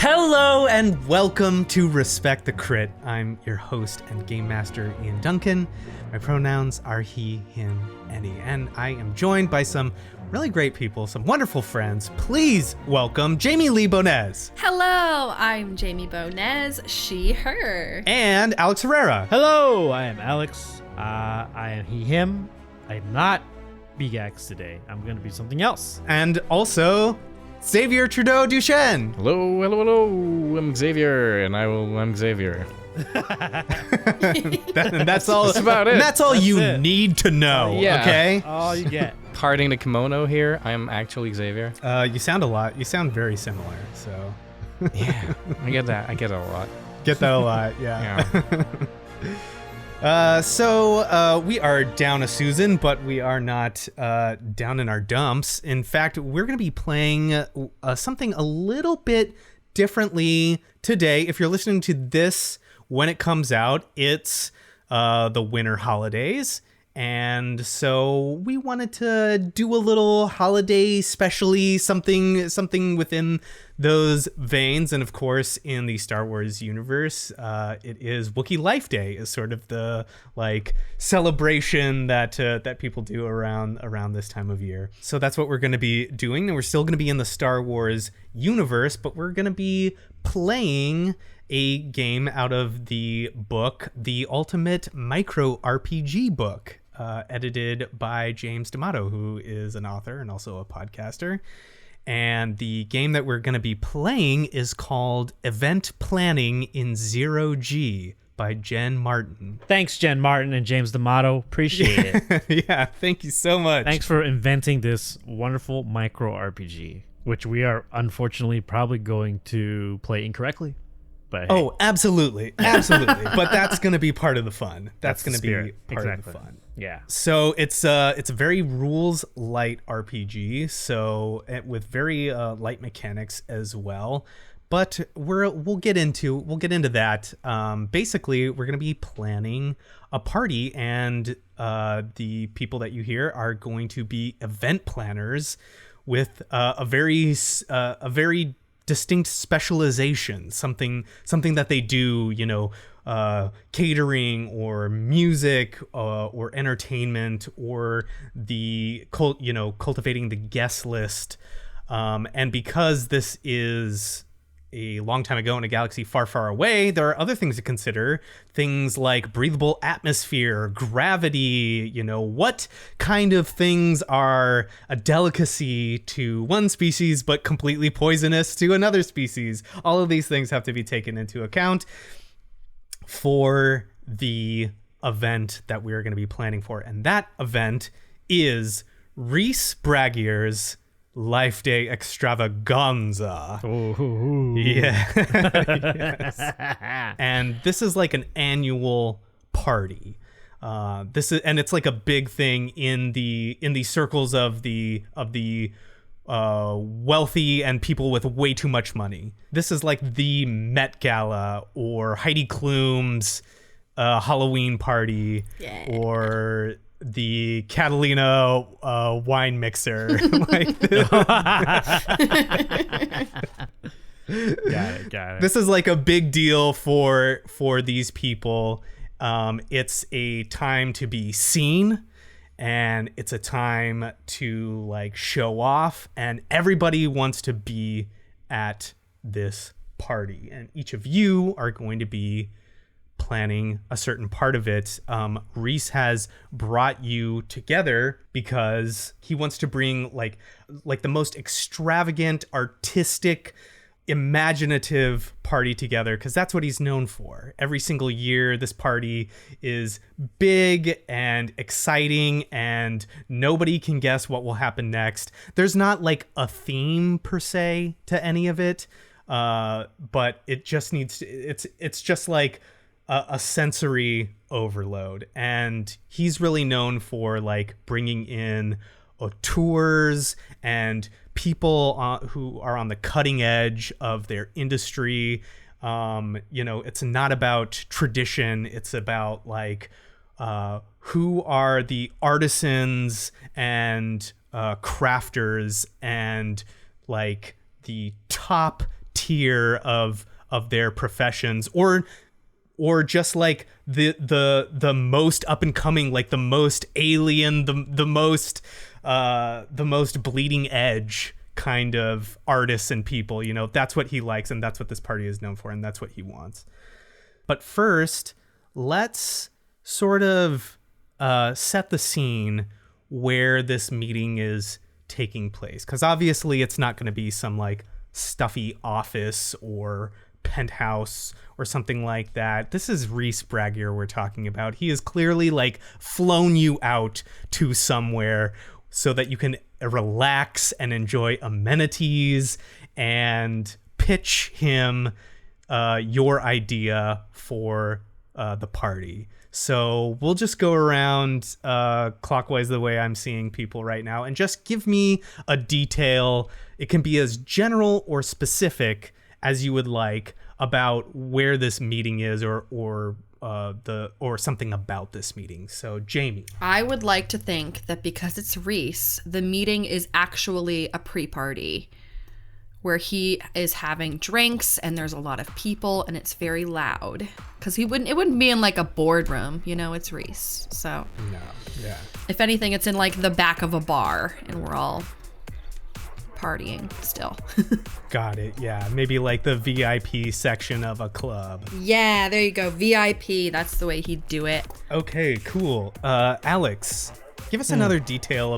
Hello and welcome to Respect the Crit. I'm your host and game master, Ian Duncan. My pronouns are he, him, any, and I am joined by some really great people, some wonderful friends. Please welcome Jamie Lee-Bonés. Hello, I'm Jamie Bonés, she, her. And Alex Herrera. Hello, I am Alex. I am he, him. I am not Beegax today. I'm going to be something else. And also Xavier Trudeau-Deschênes. Hello. I'm Xavier, and I'm Xavier. That's all. That's about it. That's all you need to know. Yeah. Okay. All you get. Parting the kimono here. I am actually Xavier. You sound a lot. You sound very similar. So. Yeah, I get that. I get it a lot. Get that a lot. Yeah. Yeah. So we are down a Susan, but we are not down in our dumps. In fact, we're going to be playing something a little bit differently today. If you're listening to this when it comes out, it's the winter holidays. And so we wanted to do a little holiday specially, something within those veins. And of course, in the Star Wars universe, it is Wookie Life Day is sort of the like celebration that people do around this time of year. So that's what we're going to be doing. And we're still going to be in the Star Wars universe, but we're going to be playing a game out of the book, The Ultimate Micro RPG Book. Edited by James D'Amato, who is an author and also a podcaster. And the game that we're going to be playing is called Event Planning in Zero G by Jen Martin. Thanks, Jen Martin and James D'Amato. Appreciate it. Yeah, thank you so much. Thanks for inventing this wonderful micro RPG, which we are unfortunately probably going to play incorrectly. But hey. Oh, absolutely. But that's going to be part of the fun. That's going to be part of the fun. Yeah. So it's a very rules light RPG. So with very light mechanics as well. But we'll get into that. Basically, we're going to be planning a party, and the people that you hear are going to be event planners with a very distinct specialization, something that they do, catering or music or entertainment or the cultivating the guest list. And because this is a long time ago in a galaxy far, far away, there are other things to consider. Things like breathable atmosphere, gravity, what kind of things are a delicacy to one species but completely poisonous to another species. All of these things have to be taken into account for the event that we're going to be planning for. And that event is Reese Braggier's Life Day Extravaganza. Ooh. Yeah. Yes. And this is like an annual party. It's like a big thing in the circles of the wealthy and people with way too much money. This is like the Met Gala or Heidi Klum's Halloween party, or the Catalina wine mixer. Like this. Got it. This is like a big deal for these people. It's a time to be seen, and it's a time to like show off, and everybody wants to be at this party, and each of you are going to be planning a certain part of it. Reese has brought you together because he wants to bring like the most extravagant, artistic, imaginative party together, because that's what he's known for. Every single year, this party is big and exciting, and nobody can guess what will happen next. There's not like a theme per se to any of it, but it just needs to, it's just like a sensory overload. And he's really known for like bringing in tours and people who are on the cutting edge of their industry. It's not about tradition. It's about like who are the artisans and crafters and like the top tier of their professions, or just like the most up and coming, like the most alien, the most bleeding edge kind of artists and people. That's what he likes, and that's what this party is known for, and that's what he wants. But first, let's sort of set the scene where this meeting is taking place, because obviously it's not going to be some like stuffy office or penthouse or something like that. This is Rhys Braggier we're talking about. He has clearly like flown you out to somewhere so that you can relax and enjoy amenities and pitch him your idea for the party. So we'll just go around clockwise the way I'm seeing people right now, and just give me a detail. It can be as general or specific as you would like about where this meeting is, or something about this meeting. So Jamie, I would like to think that because it's Rhys, the meeting is actually a pre-party where he is having drinks and there's a lot of people and it's very loud, because it wouldn't be in like a boardroom, it's Rhys. So no, yeah. If anything, it's in like the back of a bar and we're all partying still. Got it. Yeah, maybe like the VIP section of a club. Yeah, there you go. VIP. That's the way he'd do it. Okay, cool. Alex, give us another detail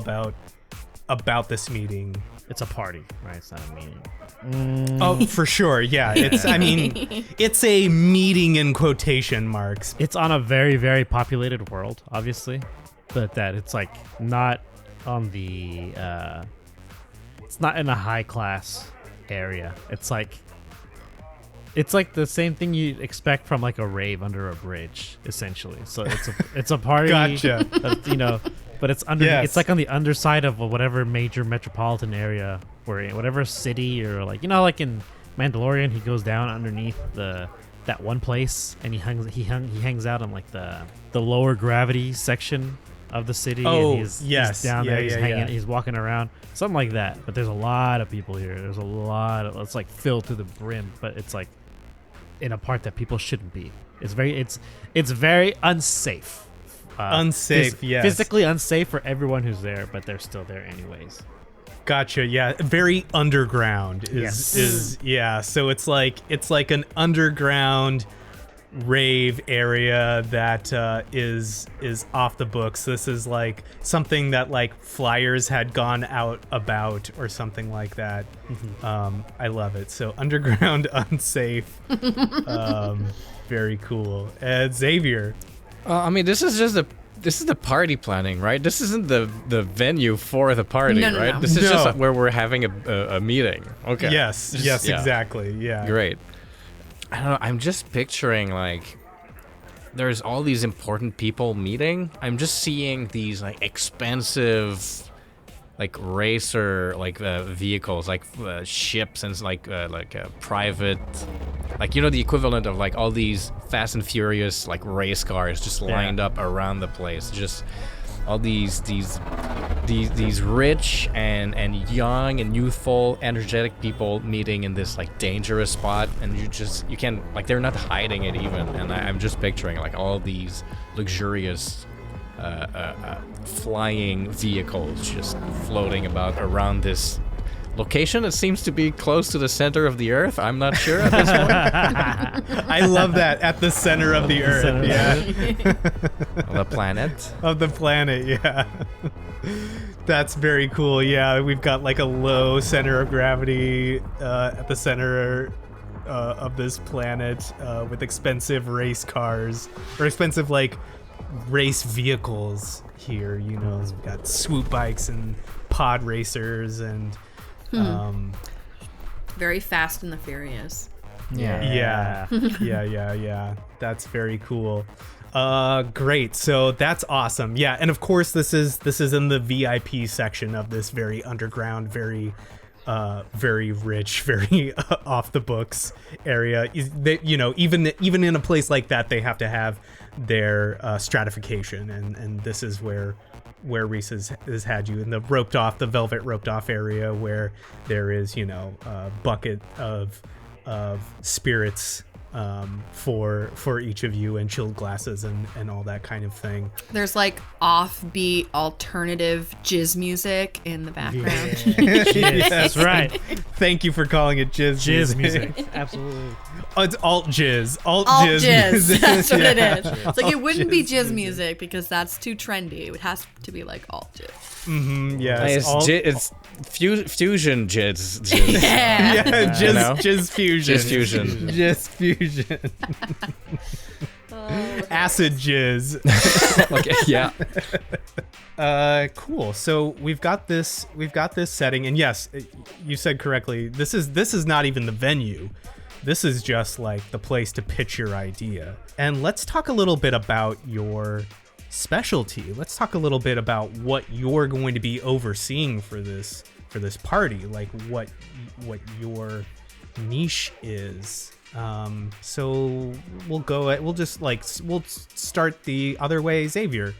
about this meeting. It's a party, right? It's not a meeting. Oh, for sure. Yeah. It's a meeting in quotation marks. It's on a very, very populated world, obviously, but that it's like not on the it's not in a high class area. It's like the same thing you'd expect from like a rave under a bridge, essentially. So it's a party. Gotcha. But it's under. Yes. It's like on the underside of whatever major metropolitan area we're in, whatever city, or like like in Mandalorian, he goes down underneath that one place and he hangs out on like the lower gravity section of the city. Oh, and he's down there. He's hanging. He's walking around, something like that. But there's a lot of people here. There's a lot of. It's like filled to the brim, but it's like in a part that people shouldn't be. It's very unsafe. Unsafe, yes. Physically unsafe for everyone who's there, but they're still there anyways. Gotcha. Yeah, very underground. So it's like an underground rave area that is off the books. This is like something that like flyers had gone out about or something like that. I love it. So underground, unsafe. Very cool. Xavier. This is the party planning, right? This isn't the venue for the party, right? No. This is just where we're having a meeting. Okay. Yes, exactly. Yeah. Great. I don't know. I'm just picturing like there's all these important people meeting. I'm just seeing these like expensive like racer vehicles, like ships and like private, like the equivalent of like all these Fast and Furious like race cars just lined up around the place. Just all these rich and young and youthful, energetic people meeting in this like dangerous spot, and you can't, like, they're not hiding it even. And I'm just picturing like all these luxurious flying vehicles just floating about around this location. It seems to be close to the center of the earth. I'm not sure at this point. I love that, at the center of the earth. Yeah. The planet. Of the planet, yeah. That's very cool. Yeah, we've got like a low center of gravity at the center of this planet with expensive race cars, or expensive like race vehicles here. We've got swoop bikes and pod racers and very Fast and the Furious. Yeah. That's very cool. Great. So that's awesome. Yeah, and of course this is in the VIP section of this very underground, very rich, very off the books area. Even in a place like that, they have to have their stratification, and this is where Rhys has had you in the velvet roped off area, where there is a bucket of of spirits for each of you, and chilled glasses and all that kind of thing. There's like offbeat alternative jizz music in the background. Jizz, that's right. Thank you for calling it jizz Music. Absolutely. Oh, it's alt jizz. Alt Jizz. music. That's what Yeah. it is. It's like it wouldn't be jizz music because that's too trendy. It has to be like alt jizz. Yeah, It's fusion jizz. Yeah. yeah, you know? jizz fusion. Jizz fusion. Jizz fusion. Acid jizz. Okay, yeah. Cool. So we've got this setting, and yes, you said correctly. This is not even the venue. This is just like the place to pitch your idea. And let's talk a little bit about your specialty. Let's talk a little bit about what you're going to be overseeing for this party, like what your niche is. So we'll start the other way, Xavier.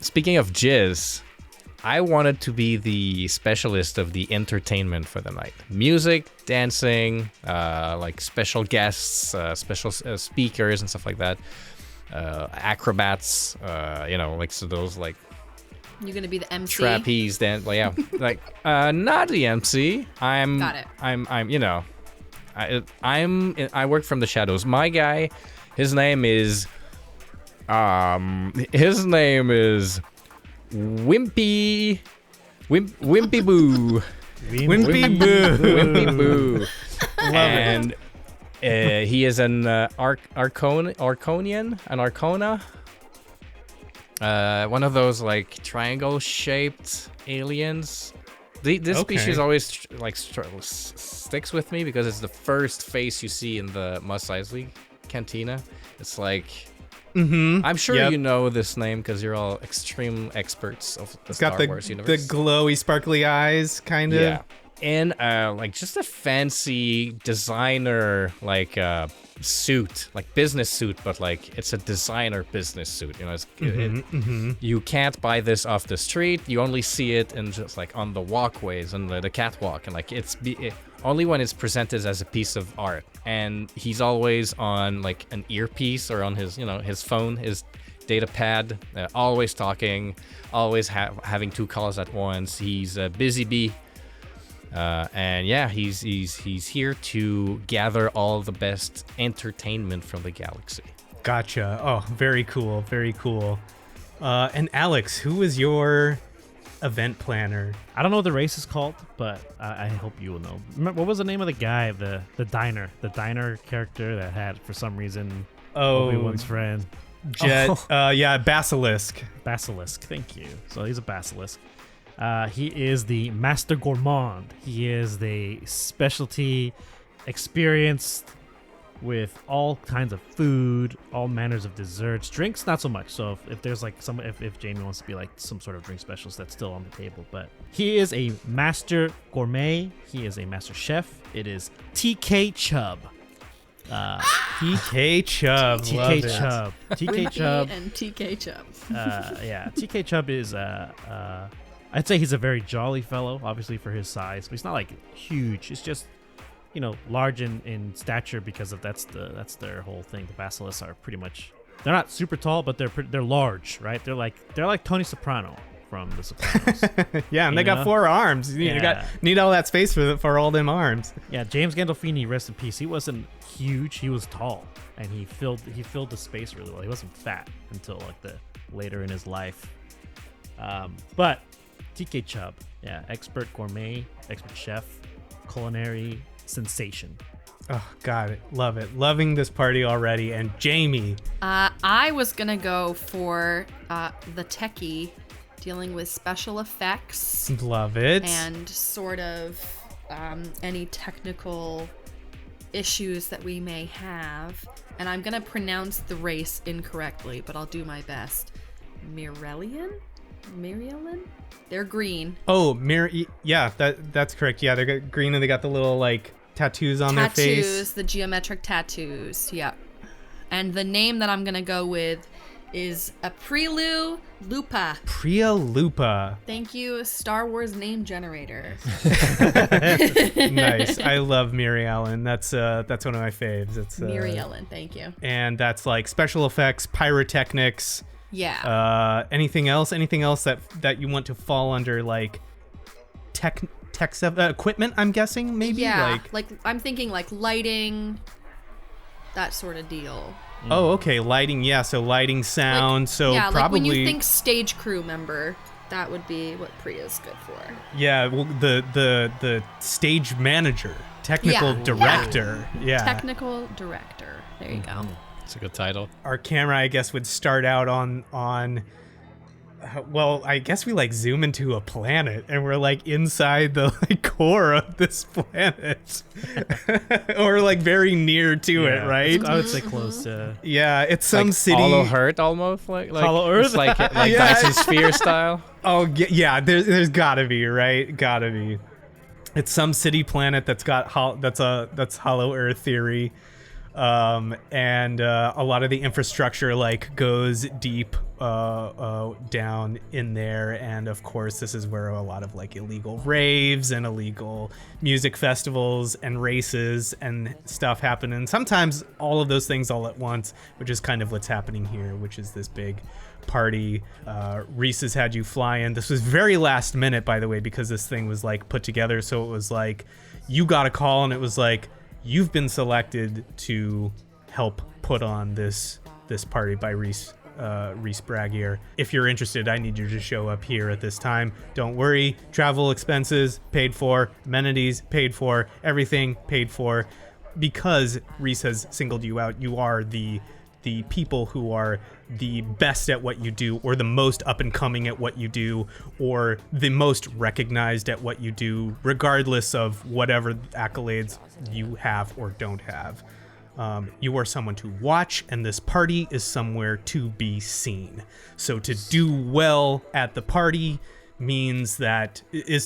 Speaking of jizz, I wanted to be the specialist of the entertainment for the night. Music, dancing, like special guests, special speakers and stuff like that. Acrobats, like so those like You're gonna be the MC. trapeze dance, yeah, like not the MC. Got it. I work from the shadows. My guy, his name is Wimpy Boo. Wimpy Boo. Wimpy Boo. Love And he is an Arconian, an Arcona. One of those like triangle-shaped aliens. This Okay. species always sticks with me because it's the first face you see in the Must Size League Cantina. It's like, I'm sure Yep. you know this name because you're all extreme experts of the It's got Star Wars the universe. glowy, sparkly eyes, kind of. Yeah. And like just a fancy designer like suit, like business suit, but like it's a designer business suit. You can't buy this off the street. You only see it in just like on the walkways and the catwalk, and like only when it's presented as a piece of art. And he's always on like an earpiece or on his his phone, his data pad, always talking, always having two calls at once. He's a busy bee. And yeah, he's here to gather all the best entertainment from the galaxy. Gotcha. Oh, very cool. Very cool. And Alex, who is your event planner? I don't know what the race is called, but I hope you will know. Remember, what was the name of the guy, the diner character that had, for some reason, Obi-Wan's friend? Jet. Yeah, Basilisk. Basilisk, thank you. So he's a basilisk. He is the master gourmand. He is the specialty experienced with all kinds of food, all manners of desserts, drinks not so much. So if there's like if Jamie wants to be like some sort of drink specialist, that's still on the table. But he is a master gourmet. He is a master chef. It is TK Chubb. TK Chubb. Love TK it. Chubb. TK Wimpy Chubb. and TK Chubb. Yeah, TK Chubb is I'd say he's a very jolly fellow, obviously for his size, but he's not like huge. It's just, large in stature because of that's their whole thing. The basilisks are pretty much, they're not super tall, but they're large, right? They're like Tony Soprano from The Sopranos. Yeah, and they got 4 arms. You need all that space for all them arms. Yeah, James Gandolfini, rest in peace. He wasn't huge. He was tall, and he filled the space really well. He wasn't fat until like the later in his life. But TK Chubb, yeah, expert gourmet, expert chef, culinary sensation. Oh, got it. Love it. Loving this party already. And Jamie. I was gonna go for the techie, dealing with special effects Love it. and sort of any technical issues that we may have. And I'm gonna pronounce the race incorrectly, but I'll do my best. Myrelian? They're green. Oh, yeah, that's correct. Yeah, they're green and they got the little like tattoos on their face. The geometric tattoos. Yeah. And the name that I'm gonna go with is a Prelu Lupa. Priya Lupa. Thank you, Star Wars name generator. Nice. I love Mary Ellen. That's one of my faves. It's Mary Ellen, thank you. And that's like special effects, pyrotechnics. Yeah. Anything else? Anything else that you want to fall under like tech stuff, equipment? I'm guessing maybe. Yeah. Like I'm thinking like lighting, that sort of deal. Oh, okay. Lighting. Yeah. So lighting, sound. Like, so yeah, probably. Like when you think stage crew member, that would be what Priya's good for. Yeah. Well, the stage manager, technical director. Yeah. Technical director. There you go. It's a good title. Our camera, I guess, would start out on. Well, I guess we like zoom into a planet and we're like inside the like core of this planet, or like very near to it, right? I would say close to. Yeah, it's some like city. Hollow Earth almost, like Hollow Earth? It's like Yeah. Dyson Sphere style. Oh yeah, there's gotta be, right? Gotta be. It's some city planet that's got that's Hollow Earth theory, and a lot of the infrastructure like goes deep down in there, and of course this is where a lot of like illegal raves and illegal music festivals and races and stuff happen, and sometimes all of those things all at once, which is kind of what's happening here, which is this big party. Reese has had you fly in. This was very last minute, by the way, because this thing was like put together, so it was like you got a call and it was like, you've been selected to help put on this party by Reese Bragier. If you're interested, I need you to show up here at this time. Don't worry, travel expenses paid for, amenities paid for, everything paid for, because Reese has singled you out. You are the people who are the best at what you do, or the most up and coming at what you do, or the most recognized at what you do, regardless of whatever accolades you have or don't have. You are someone to watch, and this party is somewhere to be seen. So to do well at the party is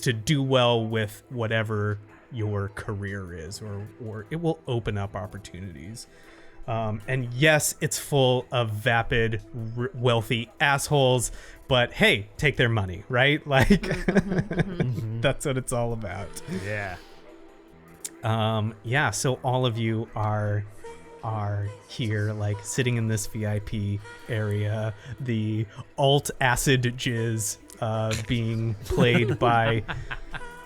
to do well with whatever your career is, or it will open up opportunities. And yes, it's full of vapid, wealthy assholes, but hey, take their money, right? Like, that's what it's all about. Yeah. Yeah, so all of you are here, like, sitting in this VIP area, the alt acid jizz being played by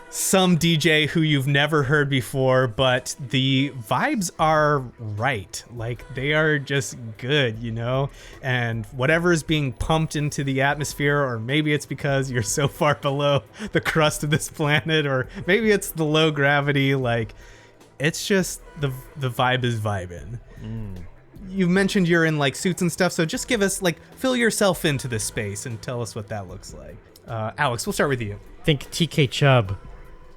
some DJ who you've never heard before, but the vibes are right. Like, they are just good, you know? And whatever is being pumped into the atmosphere, or maybe it's because you're so far below the crust of this planet, or maybe it's the low gravity, like, it's just the vibe is vibing. You mentioned you're in like suits and stuff, so just give us, like, fill yourself into this space and tell us what that looks like. Alex, we'll start with you. Think TK Chubb.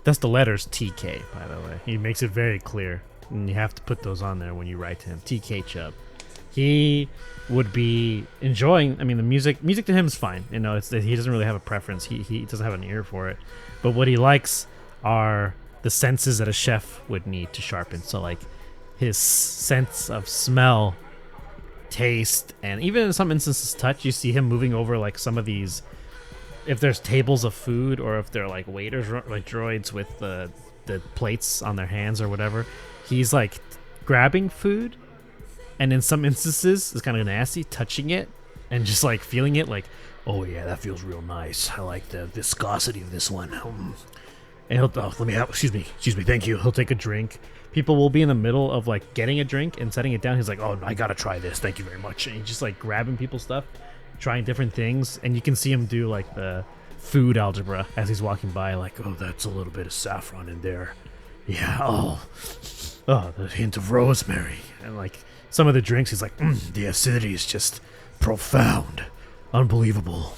That's the letters TK, by the way. He makes it very clear, and you have to put those on there when you write to him. TK Chubb. He would be enjoying. I mean, the music to him is fine. You know, he doesn't really have a preference. He doesn't have an ear for it. But what he likes are the senses that a chef would need to sharpen. So, like, his sense of smell, taste, and even in some instances touch. You see him moving over like some of these, if there's tables of food, or if they're like waiters, like droids with the plates on their hands or whatever, he's like grabbing food, and in some instances it's kind of nasty, touching it and just like feeling it, like, oh yeah, that feels real nice. I like the viscosity of this one. And he'll, let me have, excuse me, thank you. He'll take a drink. People will be in the middle of like getting a drink and setting it down. He's like, oh, I gotta try this. Thank you very much. And he's just like grabbing people's stuff, trying different things. And you can see him do like the food algebra as he's walking by, like, oh, that's a little bit of saffron in there. Yeah, oh, the hint of rosemary. And like some of the drinks, he's like, the acidity is just profound, unbelievable.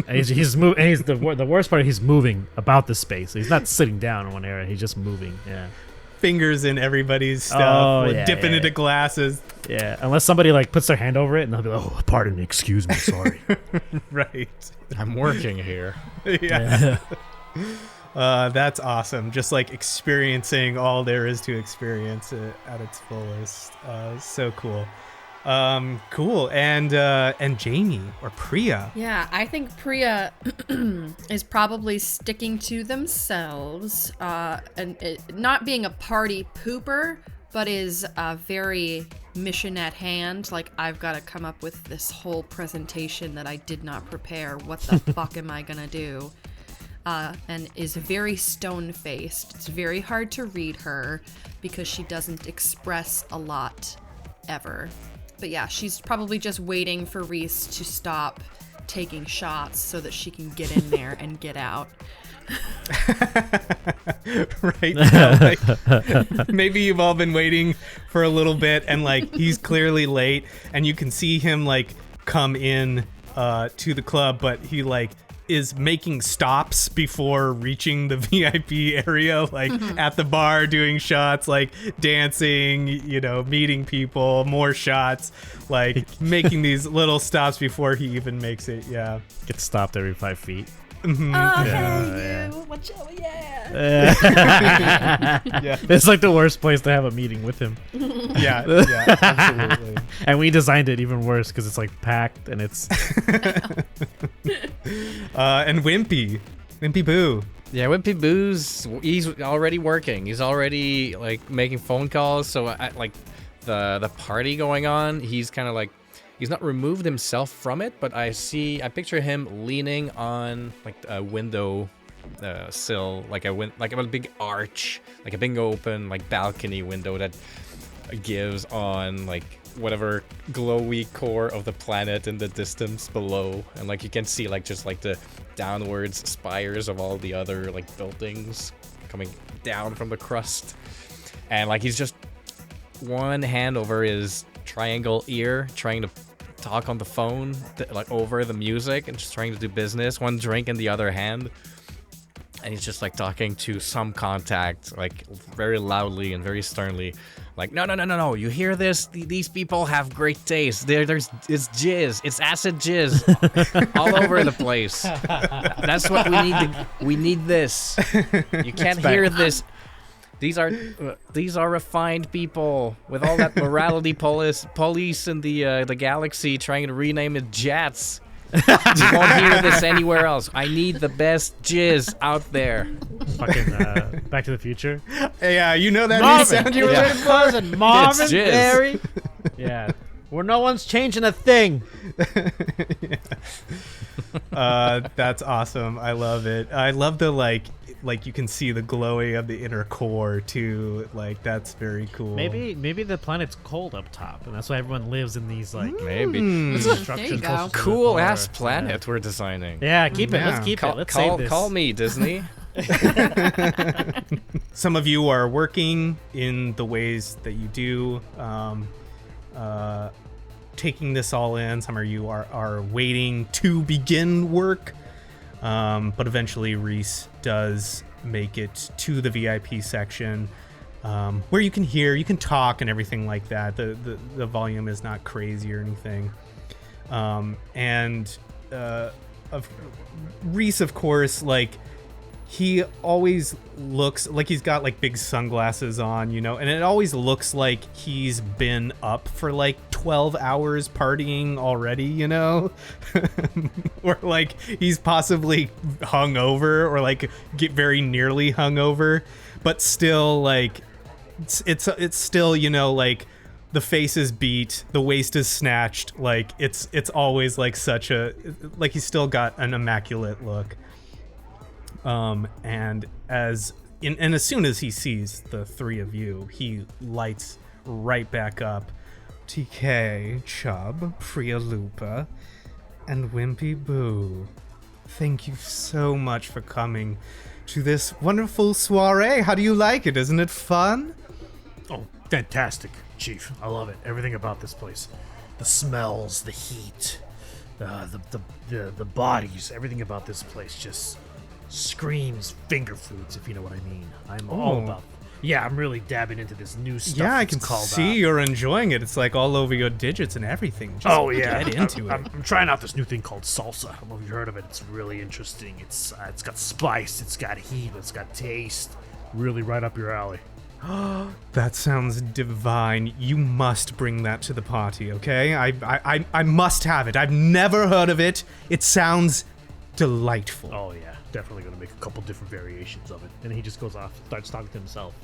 And he's moving. And he's the worst part. He's moving about the space. He's not sitting down in one area. He's just moving. Yeah. Fingers in everybody's stuff, dipping into glasses. Yeah, unless somebody like puts their hand over it, and they'll be like, "Oh, pardon me, excuse me, sorry." Right. I'm working here. Yeah. That's awesome. Just like experiencing all there is to experience at its fullest. So cool. Cool. And Jamie or Priya. Yeah, I think Priya is probably sticking to themselves, not being a party pooper, but is very mission at hand. Like, I've got to come up with this whole presentation that I did not prepare. What the fuck am I gonna do? And is very stone-faced. It's very hard to read her because she doesn't express a lot ever. But yeah, she's probably just waiting for Reese to stop taking shots so that she can get in there and get out. Right now, like, maybe you've all been waiting for a little bit, and like he's clearly late, and you can see him like come in to the club, but he like is making stops before reaching the VIP area, like at the bar doing shots, like dancing, you know, meeting people, more shots, like making these little stops before he even makes it. Yeah, Gets stopped every 5 feet. Hey, you! Watch out, yeah! yeah, It's like the worst place to have a meeting with him. yeah, absolutely. And we designed it even worse because it's like packed and it's And Wimpy Boo. Yeah, Wimpy Boo's, he's already working. He's already like making phone calls. So like the party going on, he's kind of like, he's not removed himself from it, but I picture him leaning on like a window sill, like a big arch, like a big open like balcony window that gives on like whatever glowy core of the planet in the distance below, and like you can see like just like the downwards spires of all the other like buildings coming down from the crust, and like he's just one hand over his triangle ear trying to talk on the phone like over the music and just trying to do business, one drink in the other hand, and he's just like talking to some contact like very loudly and very sternly, like no, you hear this, these people have great taste, it's jizz, it's acid jizz all over the place, that's what we need this, you can't hear this. These are refined people with all that morality police in the galaxy trying to rename it Jats. You won't hear this anywhere else. I need the best jizz out there. fucking Back to the Future. Yeah, you know that Marvin, sound you your were little cousin Marvin It's jizz. Barry. Yeah, where no one's changing a thing. That's awesome. I love it. I love the like you can see the glowing of the inner core too. Like that's very cool. Maybe the planet's cold up top, and that's why everyone lives in these like Maybe. There you go. Cool ass planet we're designing. Yeah, keep it. Yeah. Let's keep it. Let's save this. Call me, Disney. Some of you are working in the ways that you do, taking this all in. Some of you are waiting to begin work. But eventually Reese does make it to the VIP section, where you can talk and everything like that. The volume is not crazy or anything. Reese, of course, like he always looks like he's got like big sunglasses on, you know, and it always looks like he's been up for like 12 hours partying already, you know, or like he's possibly hungover or like get very nearly hungover, but still like it's still, you know, like the face is beat, the waist is snatched, like it's always like such a, like he's still got an immaculate look. And as soon as he sees the three of you, he lights right back up. TK, Chubb, Priya Lupa, and Wimpy Boo. Thank you so much for coming to this wonderful soiree. How do you like it? Isn't it fun? Oh, fantastic, Chief. I love it. Everything about this place. The smells, the heat, the bodies, everything about this place just screams finger foods, if you know what I mean. I'm all about it. Yeah, I'm really dabbing into this new stuff. Yeah, I can see you're enjoying it. It's like all over your digits and everything. Just get into it. I'm trying out this new thing called salsa. I don't know if you've heard of it. It's really interesting. It's got spice, it's got heat, it's got taste. Really right up your alley. That sounds divine. You must bring that to the party, okay? I must have it. I've never heard of it. It sounds delightful. Oh yeah, definitely gonna make a couple different variations of it. And he just goes off, starts talking to himself.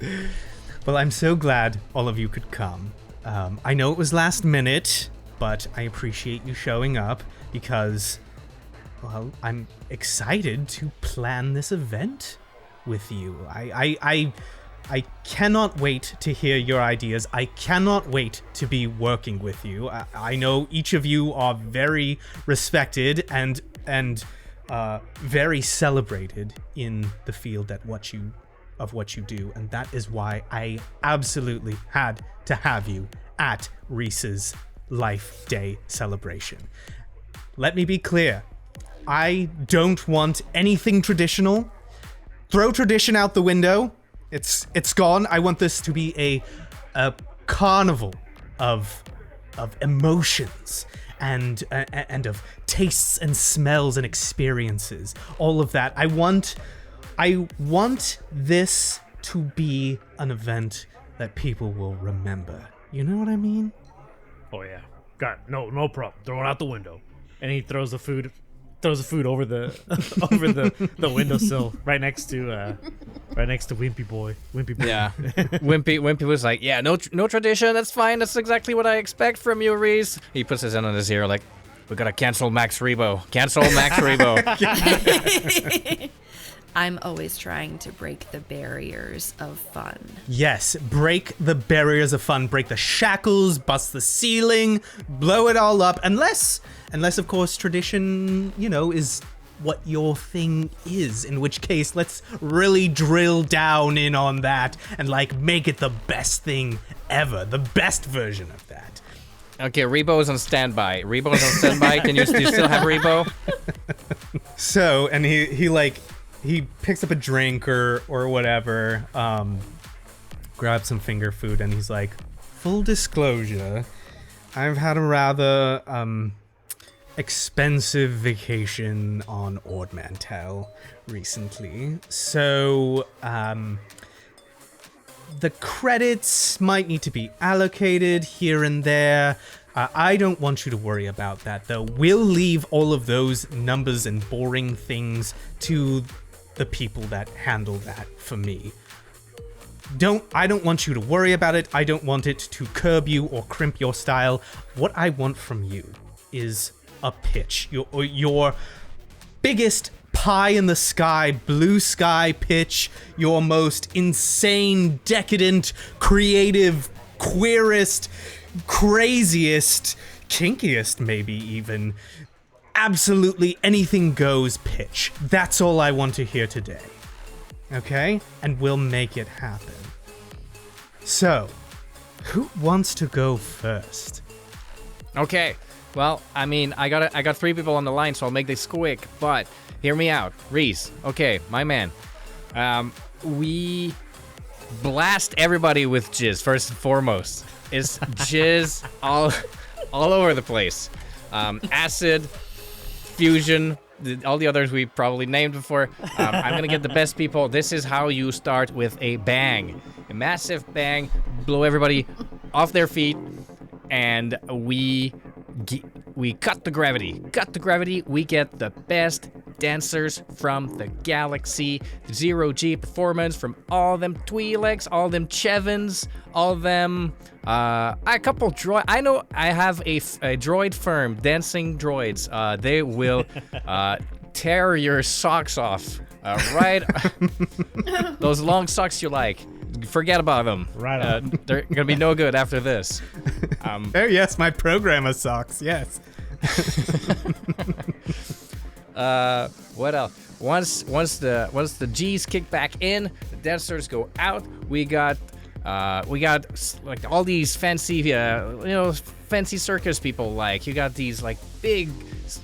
Well, I'm so glad all of you could come. I know it was last minute, but I appreciate you showing up because, well, I'm excited to plan this event with you. I cannot wait to hear your ideas. I cannot wait to be working with you. I know each of you are very respected and very celebrated in the field of what you do, and that is why I absolutely had to have you at Reese's Life Day celebration. Let me be clear. I don't want anything traditional. Throw tradition out the window. It's gone. I want this to be a carnival of emotions and of tastes and smells and experiences. All of that. I want this to be an event that people will remember. You know what I mean? Oh yeah, got it. No problem. Throw it out the window. And he throws the food over the over the windowsill right next to Wimpy Boy. Yeah. Wimpy was like, yeah, no tradition, that's fine, that's exactly what I expect from you, Reese. He puts his hand on his ear like, we gotta cancel Max Rebo. I'm always trying to break the barriers of fun. Yes, break the barriers of fun, break the shackles, bust the ceiling, blow it all up, unless of course tradition, is what your thing is, in which case let's really drill down in on that and make it the best thing ever, the best version of that. Okay, Rebo is on standby. Can you still have Rebo? So, and he picks up a drink or whatever, grabs some finger food, and he's like, full disclosure, I've had a rather expensive vacation on Ord Mantell recently, so the credits might need to be allocated here and there. I don't want you to worry about that, though. We'll leave all of those numbers and boring things to the people that handle that for me. I don't want you to worry about it. I don't want it to curb you or crimp your style. What I want from you is a pitch. Your biggest pie in the sky, blue sky pitch, your most insane, decadent, creative, queerest, craziest, kinkiest maybe even, absolutely anything goes pitch. That's all I want to hear today. Okay? And we'll make it happen. So, who wants to go first? Okay. Well, I mean, I got 3 people on the line, so I'll make this quick, but hear me out. Reese, okay, my man. We blast everybody with jizz, first and foremost. It's jizz all over the place. Acid, fusion, all the others we probably named before. I'm gonna get the best people. This is how you start with a bang. A massive bang, blow everybody off their feet, and we cut the gravity. We get the best dancers from the galaxy. 0G performance from all them Twi'leks, all them Chevins, all them a couple droid. I know I have a droid firm, dancing droids. They will tear your socks off. Right, those long socks you like. Forget about them. Right on. They're gonna be no good after this. Oh yes, my programmer socks. Yes. What else? Once the G's kick back in, the dancers go out. We got like all these fancy fancy circus people. Like you got these like big this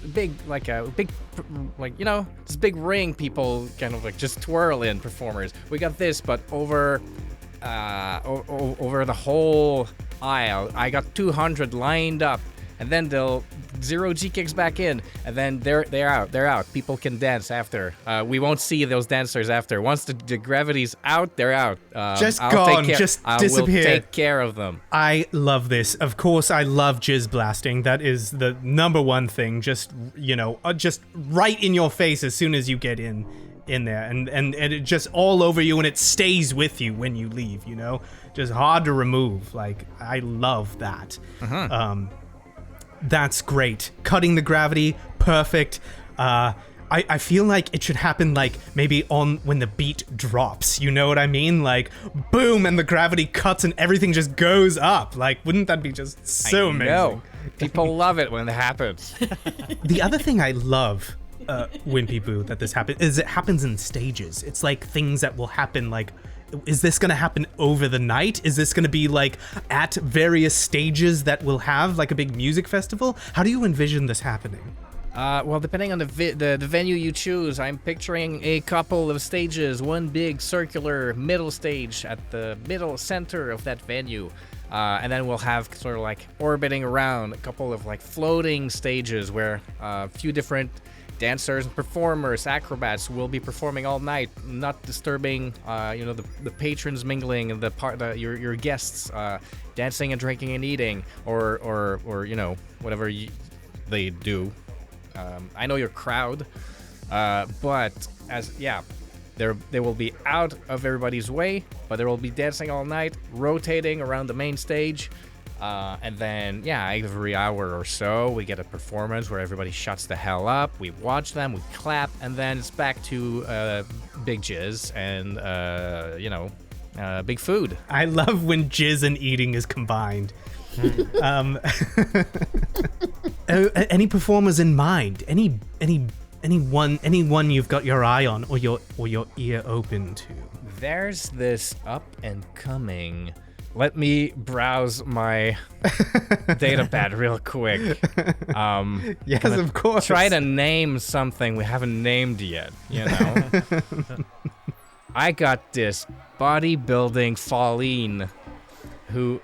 big ring people kind of like just twirling performers. We got this, but over the whole aisle. I got 200 lined up, and then they'll 0 G kicks back in, and then they're out. People can dance after. We won't see those dancers after. Once the gravity's out, they're out. Just gone, just disappear. I will take care of them. I love this. Of course, I love jizz blasting. That is the number one thing. Just, just right in your face as soon as you get in there, and it just all over you, and it stays with you when you leave. Just hard to remove. Like, I love that. That's great. Cutting the gravity, perfect. I feel like it should happen like maybe on when the beat drops, you know what I mean? Like, boom, and the gravity cuts and everything just goes up. Like, wouldn't that be just so amazing? No, people love it when it happens. The other thing I love, Wimpy Boo, that this happens is it happens in stages. It's like things that will happen like, is this going to happen over the night? Is this going to be like at various stages that will have like a big music festival? How do you envision this happening? Well, depending on the venue you choose, I'm picturing a couple of stages. One big circular middle stage at the middle center of that venue. And then we'll have sort of like orbiting around a couple of like floating stages where a few different dancers and performers, acrobats will be performing all night, not disturbing, the patrons mingling and your guests dancing and drinking and eating, or whatever they do. I know your crowd, but they will be out of everybody's way, but there will be dancing all night, rotating around the main stage. And then, every hour or so, we get a performance where everybody shuts the hell up. We watch them, we clap, and then it's back to big jizz and, big food. I love when jizz and eating is combined. Any performers in mind? Anyone you've got your eye on or your ear open to? There's this up and coming. Let me browse my data pad real quick. Yes, of course. Try to name something we haven't named yet, I got this bodybuilding Falleen who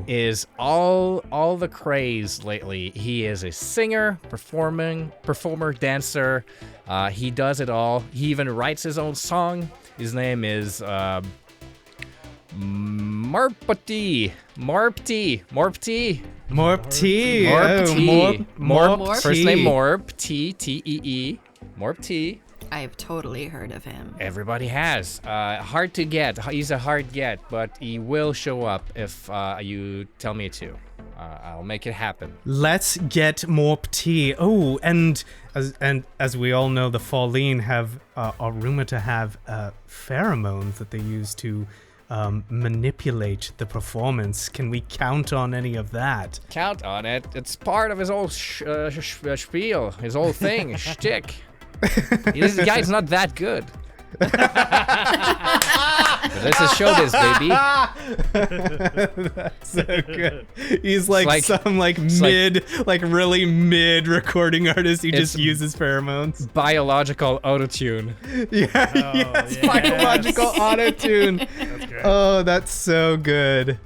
is all the craze lately. He is a singer, performer, dancer. He does it all. He even writes his own song. His name is Morpty. First name Morp, T-E-E. Morpty. I've totally heard of him. Everybody has. Hard to get. He's a hard get, but he will show up if you tell me to. I'll make it happen. Let's get Morpty. Oh, and as we all know, the Falleen are rumored to have pheromones that they use to manipulate the performance. Can we count on any of that? Count on it. It's part of his whole spiel, his whole thing, shtick. This guy's not that good. But this is showbiz, baby. That's so good. He's like some really mid recording artist who just uses pheromones. Biological autotune. Biological autotune. That's great. Oh, that's so good.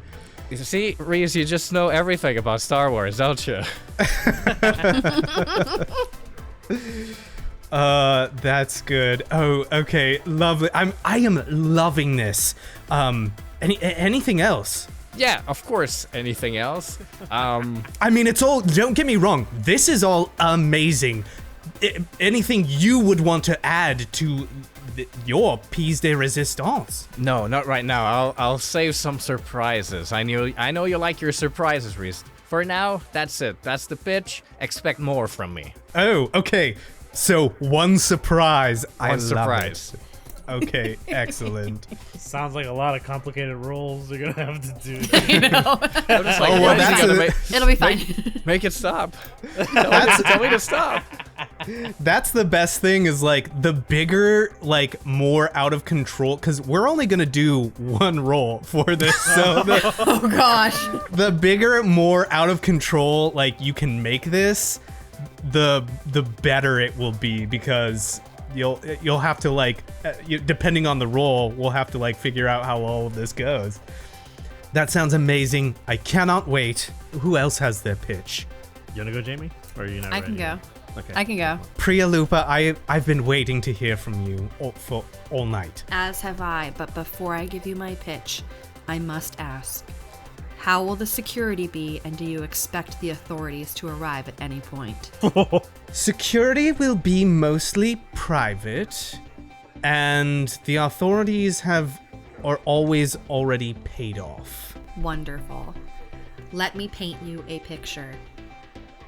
You see, Reese, you just know everything about Star Wars, don't you? That's good. Oh, okay, lovely. I am loving this. Anything else? Yeah, of course. Anything else? I mean, it's all. Don't get me wrong. This is all amazing. Anything you would want to add to your piece de resistance? No, not right now. I'll save some surprises. I know you like your surprises, Reese. For now, that's it. That's the pitch. Expect more from me. Oh, okay. So, one surprise. One surprise. Love it. Okay, excellent. Sounds like a lot of complicated roles you're gonna have to do. I know. I'm just like, It'll be fine. Make it stop. Tell me to stop. That's the best thing is like the bigger, like more out of control, because we're only gonna do one roll for this. So Oh gosh. the bigger, more out of control, like you can make this, the better it will be, because you'll have to like, depending on the roll, we'll have to like figure out how all of this goes. That sounds amazing. I cannot wait. Who else has their pitch? You wanna go, Jamie? Or are you not I ready? can go. Okay. I can go. Priya Lupa, I've been waiting to hear from you for all night. As have I, but before I give you my pitch, I must ask, how will the security be, and do you expect the authorities to arrive at any point? Security will be mostly private, and the authorities are always already paid off. Wonderful. Let me paint you a picture.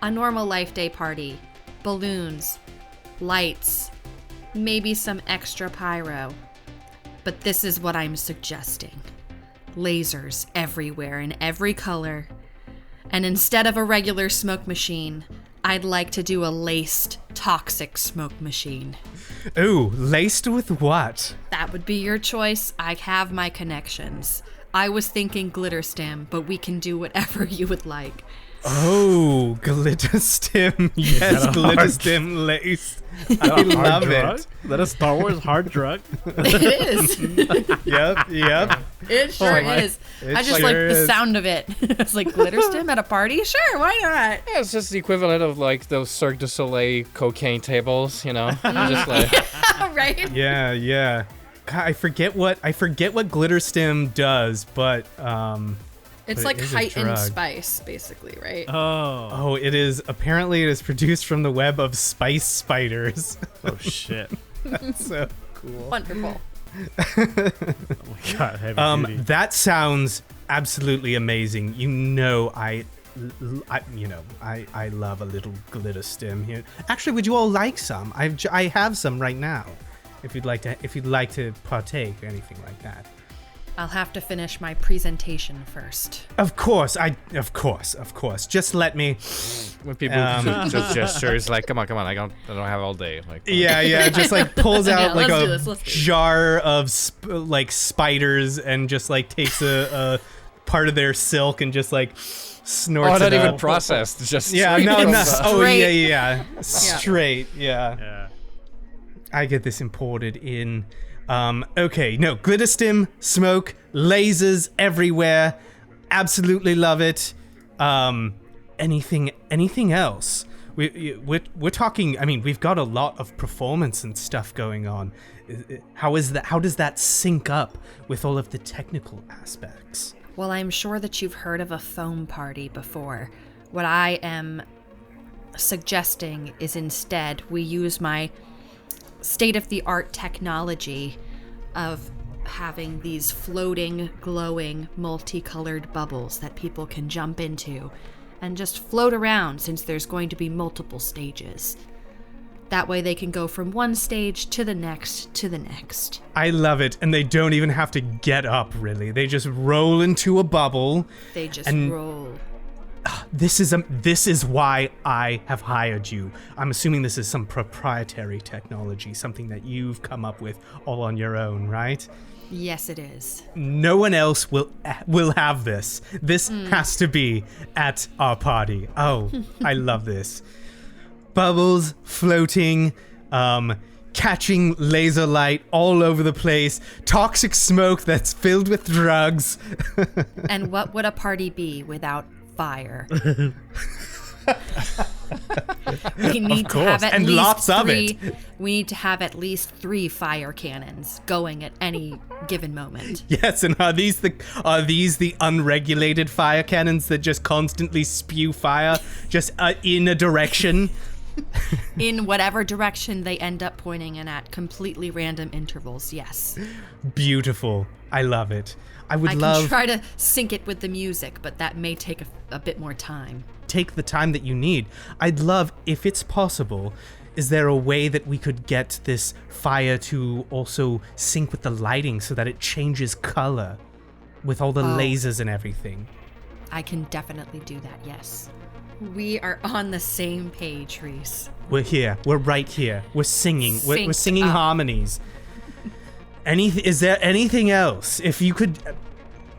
A normal Life Day party. Balloons. Lights. Maybe some extra pyro. But this is what I'm suggesting. Lasers everywhere in every color. And instead of a regular smoke machine, I'd like to do a laced, toxic smoke machine. Ooh, laced with what? That would be your choice. I have my connections. I was thinking glitter stem, but we can do whatever you would like. Oh, glitter stim. Yes, glitter stim laced. I love it. Is that a Star Wars hard drug? It is. Yep. It sure my- is. it I just sure like the is. sound of it. It's like glitter stem at a party? Sure, why not? Yeah, it's just the equivalent of like those Cirque du Soleil cocaine tables, you know? Just like Right? Yeah. God, I forget what glitter stim does, but It's But like it is a heightened drug. spice, basically, right? Oh. it is produced from the web of spice spiders. Oh shit. So cool. Wonderful. Oh my god, heavy duty. That sounds absolutely amazing. I love a little glitter stim here. Actually, would you all like some? I have some right now. If you'd like to partake or anything like that. I'll have to finish my presentation first. Of course. Just let me. when people just gestures like, come on, I don't have all day. Like, Yeah. Just like pulls out Yeah, like let's do a this, let's do this. jar of like spiders and just like takes a part of their silk and just like snorts oh, it not even out. processed. Just Yeah, straight no. from Oh, Straight. yeah. Straight, yeah. Yeah. I get this imported in. Okay, no, glitter stim, smoke, lasers everywhere. Absolutely love it. Anything else? We're talking. I mean, we've got a lot of performance and stuff going on. How does that sync up with all of the technical aspects? Well, I'm sure that you've heard of a foam party before. What I am suggesting is instead we use my state-of-the-art technology of having these floating, glowing, multicolored bubbles that people can jump into and just float around, since there's going to be multiple stages. That way they can go from one stage to the next to the next. I love it, and they don't even have to get up, really. They just roll into a bubble. They just And- roll. This is why I have hired you. I'm assuming this is some proprietary technology, something that you've come up with all on your own, right? Yes, it is. No one else will have this. This has to be at our party. Oh, I love this. Bubbles floating, catching laser light all over the place, toxic smoke that's filled with drugs. And what would a party be without fire? We need to have at and least lots of three. it. We need to have at least 3 fire cannons going at any given moment. Yes, and are these the unregulated fire cannons that just constantly spew fire just in a direction? In whatever direction they end up pointing in at completely random intervals, yes. Beautiful. I love it. I I would can love try to sync it with the music, but that may take a bit more time. take the time that you need. I'd love, if it's possible, is there a way that we could get this fire to also sync with the lighting so that it changes color with all the lasers and everything? I can definitely do that, yes. We are on the same page, Reese. We're here. We're right here. We're singing. We're Synced singing up. harmonies. Is there anything else? If you could,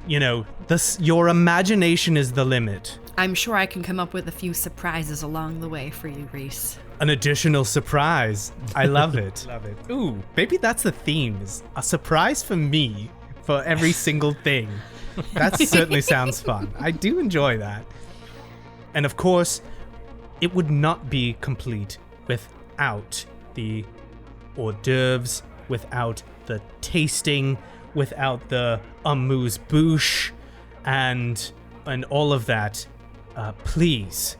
your imagination is the limit. I'm sure I can come up with a few surprises along the way for you, Reese. An additional surprise. I love it. Love it. Ooh, maybe that's the theme. Is a surprise for me for every single thing. That certainly sounds fun. I do enjoy that. And of course, it would not be complete without the hors d'oeuvres, without the tasting, without the amuse-bouche, and all of that. Please,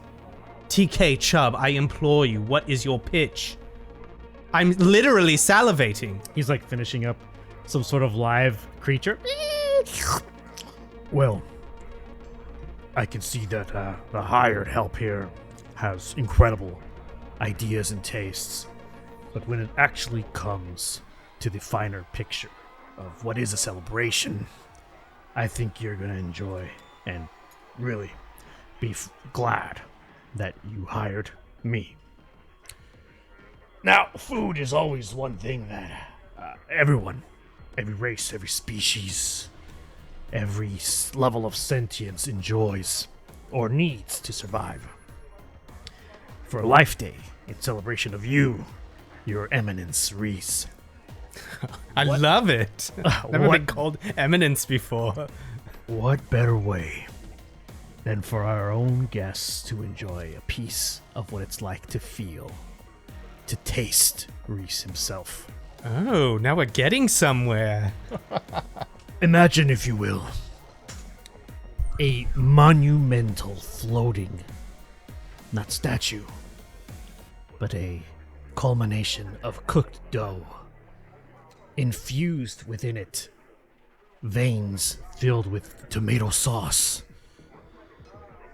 TK Chubb, I implore you, what is your pitch? I'm literally salivating. He's like finishing up some sort of live creature. Well, I can see that the hired help here has incredible ideas and tastes. But when it actually comes to the finer picture of what is a celebration, I think you're going to enjoy and really be glad that you hired me. Now, food is always one thing that everyone, every race, every species, every level of sentience enjoys or needs to survive. For Life Day, in celebration of you, Your Eminence Reese. I love it. Never been called Eminence before. What better way than for our own guests to enjoy a piece of what it's like to feel, to taste Reese himself. Oh, now we're getting somewhere. Imagine, if you will, a monumental floating, not statue, but a culmination of cooked dough, infused within it veins filled with tomato sauce,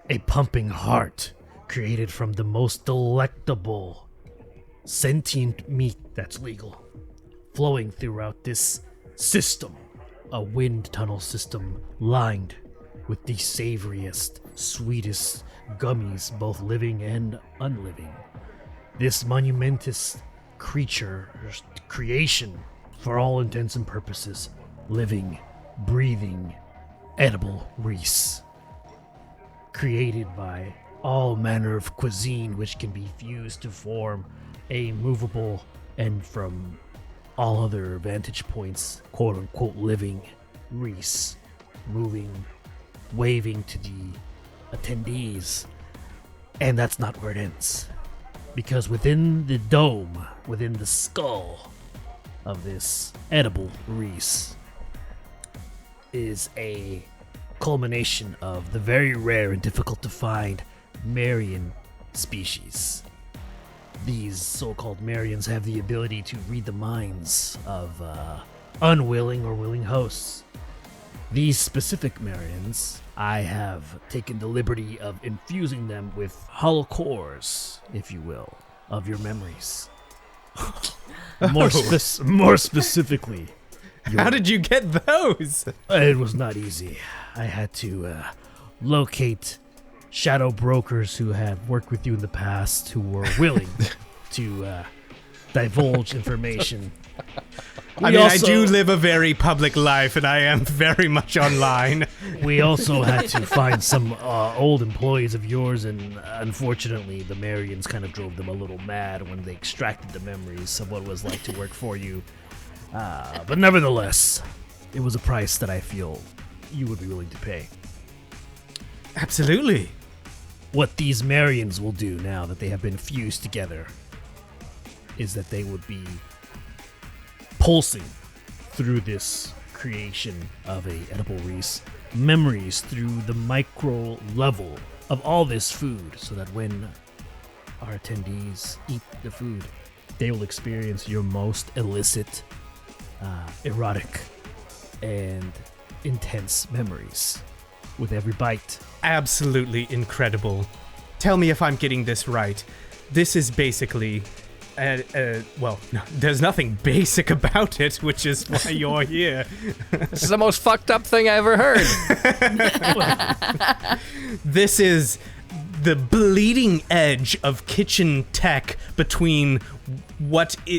a pumping heart created from the most delectable sentient meat that's legal, flowing throughout this system, a wind tunnel system lined with the savoriest, sweetest gummies, both living and unliving. This monumentous creation, for all intents and purposes, living, breathing, edible Reese, created by all manner of cuisine which can be fused to form a movable and, from all other vantage points, quote-unquote living Reese, moving, waving to the attendees. And that's not where it ends, because within the dome, within the skull of this edible Reese, is a culmination of the very rare and difficult to find Marian species. These so-called Marians have the ability to read the minds of unwilling or willing hosts. These specific Marians, I have taken the liberty of infusing them with hollow cores, if you will, of your memories. More specifically, How did you get those? it was not easy. I had to locate shadow brokers who had worked with you in the past who were willing to divulge information. I do live a very public life, and I am very much online. We also had to find some old employees of yours, and unfortunately, the Marians kind of drove them a little mad when they extracted the memories of what it was like to work for you. But nevertheless, it was a price that I feel you would be willing to pay. Absolutely. What these Marians will do now that they have been fused together is that they would be pulsing through this creation of a edible Reese memories through the micro level of all this food, so that when our attendees eat the food, they will experience your most illicit, erotic, and intense memories with every bite. Absolutely incredible. Tell me if I'm getting this right. This is basically... well, no, there's nothing basic about it, which is why you're here. This is the most fucked up thing I ever heard. This is the bleeding edge of kitchen tech between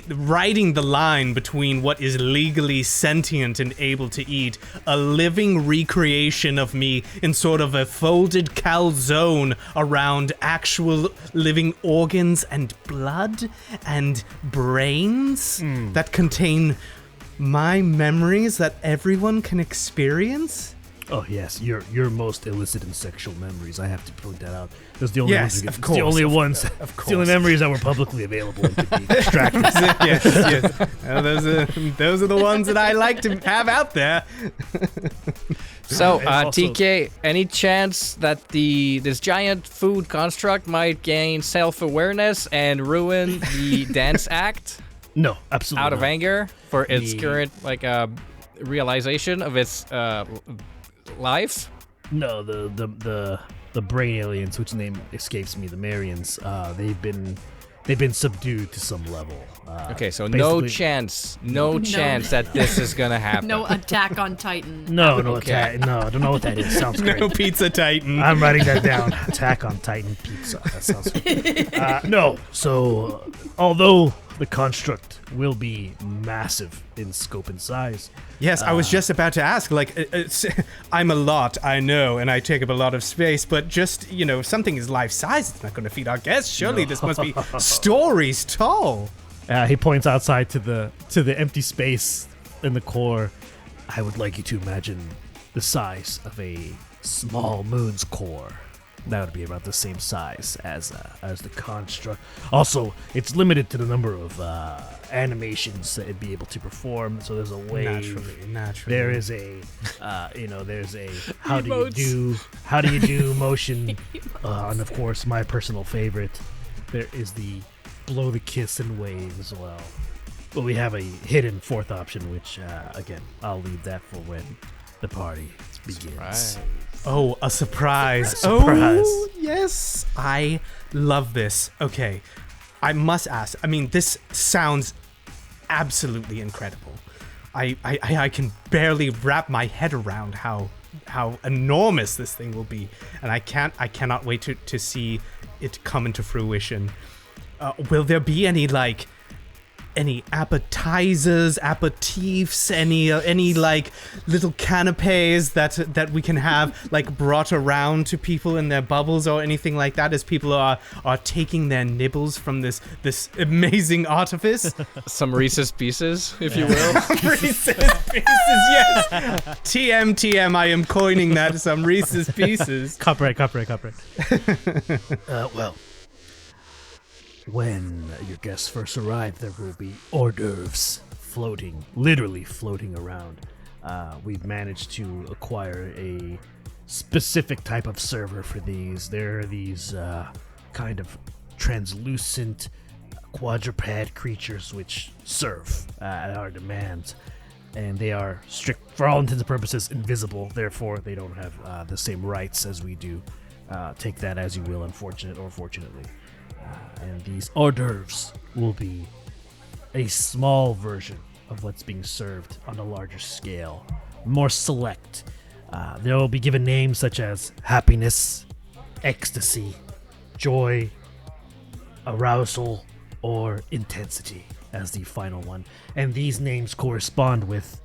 riding the line between what is legally sentient and able to eat, a living recreation of me in sort of a folded calzone around actual living organs and blood and brains that contain my memories that everyone can experience. Oh yes, your most illicit and sexual memories. I have to point that out. Those are the only Yes, ones. of The course, only of- ones. of It's the course. only memories that were publicly available and could be extracted. yes. Those are the ones that I like to have out there. So, And also- TK, any chance that this giant food construct might gain self-awareness and ruin the dance act No, absolutely out of not. anger for its The- current realization of its life? No, the brain aliens, which name escapes me, the Marians. They've been subdued to some level. Okay, so no basically- chance No. that this is gonna happen. No Attack on Titan. No, Okay. no, I don't know what that is. Sounds great. No Pizza Titan. I'm writing that down. Attack on Titan pizza. That sounds good. No. So, although the construct will be massive in scope and size, Yes, I was just about to ask. Like, I'm a lot, I know, and I take up a lot of space. But just if something is life size, it's not going to feed our guests. Surely this must be stories tall. He points outside to the empty space in the core. I would like you to imagine the size of a small moon's core. That would be about the same size as the construct. Also, it's limited to the number of animations that it'd be able to perform. So there's a wave. Naturally. There is a, there's a how do you do motion, and of course my personal favorite, there is the blow the kiss and wave as well. But we have a hidden fourth option, which again I'll leave that for when the party begins. Right. Oh, a surprise. A surprise. Oh, yes. I love this. Okay. I must ask. I mean, this sounds absolutely incredible. I can barely wrap my head around how enormous this thing will be. And I cannot wait to see it come into fruition. Will there be any appetizers, aperitifs, any like little canapes that we can have like brought around to people in their bubbles or anything like that as people are taking their nibbles from this amazing artifice? Some Reese's Pieces, if you will. Reese's Pieces, yes. TM, I am coining that, some Reese's Pieces. Copyright. Well, when your guests first arrive, there will be hors d'oeuvres literally floating around. We've managed to acquire a specific type of server for these. There are these kind of translucent quadruped creatures which serve at our demands. And they are strict, for all intents and purposes, invisible. Therefore, they don't have the same rights as we do. Take that as you will, unfortunate or fortunately. And these hors d'oeuvres will be a small version of what's being served on a larger scale, more select. They will be given names such as happiness, ecstasy, joy, arousal, or intensity as the final one. And these names correspond with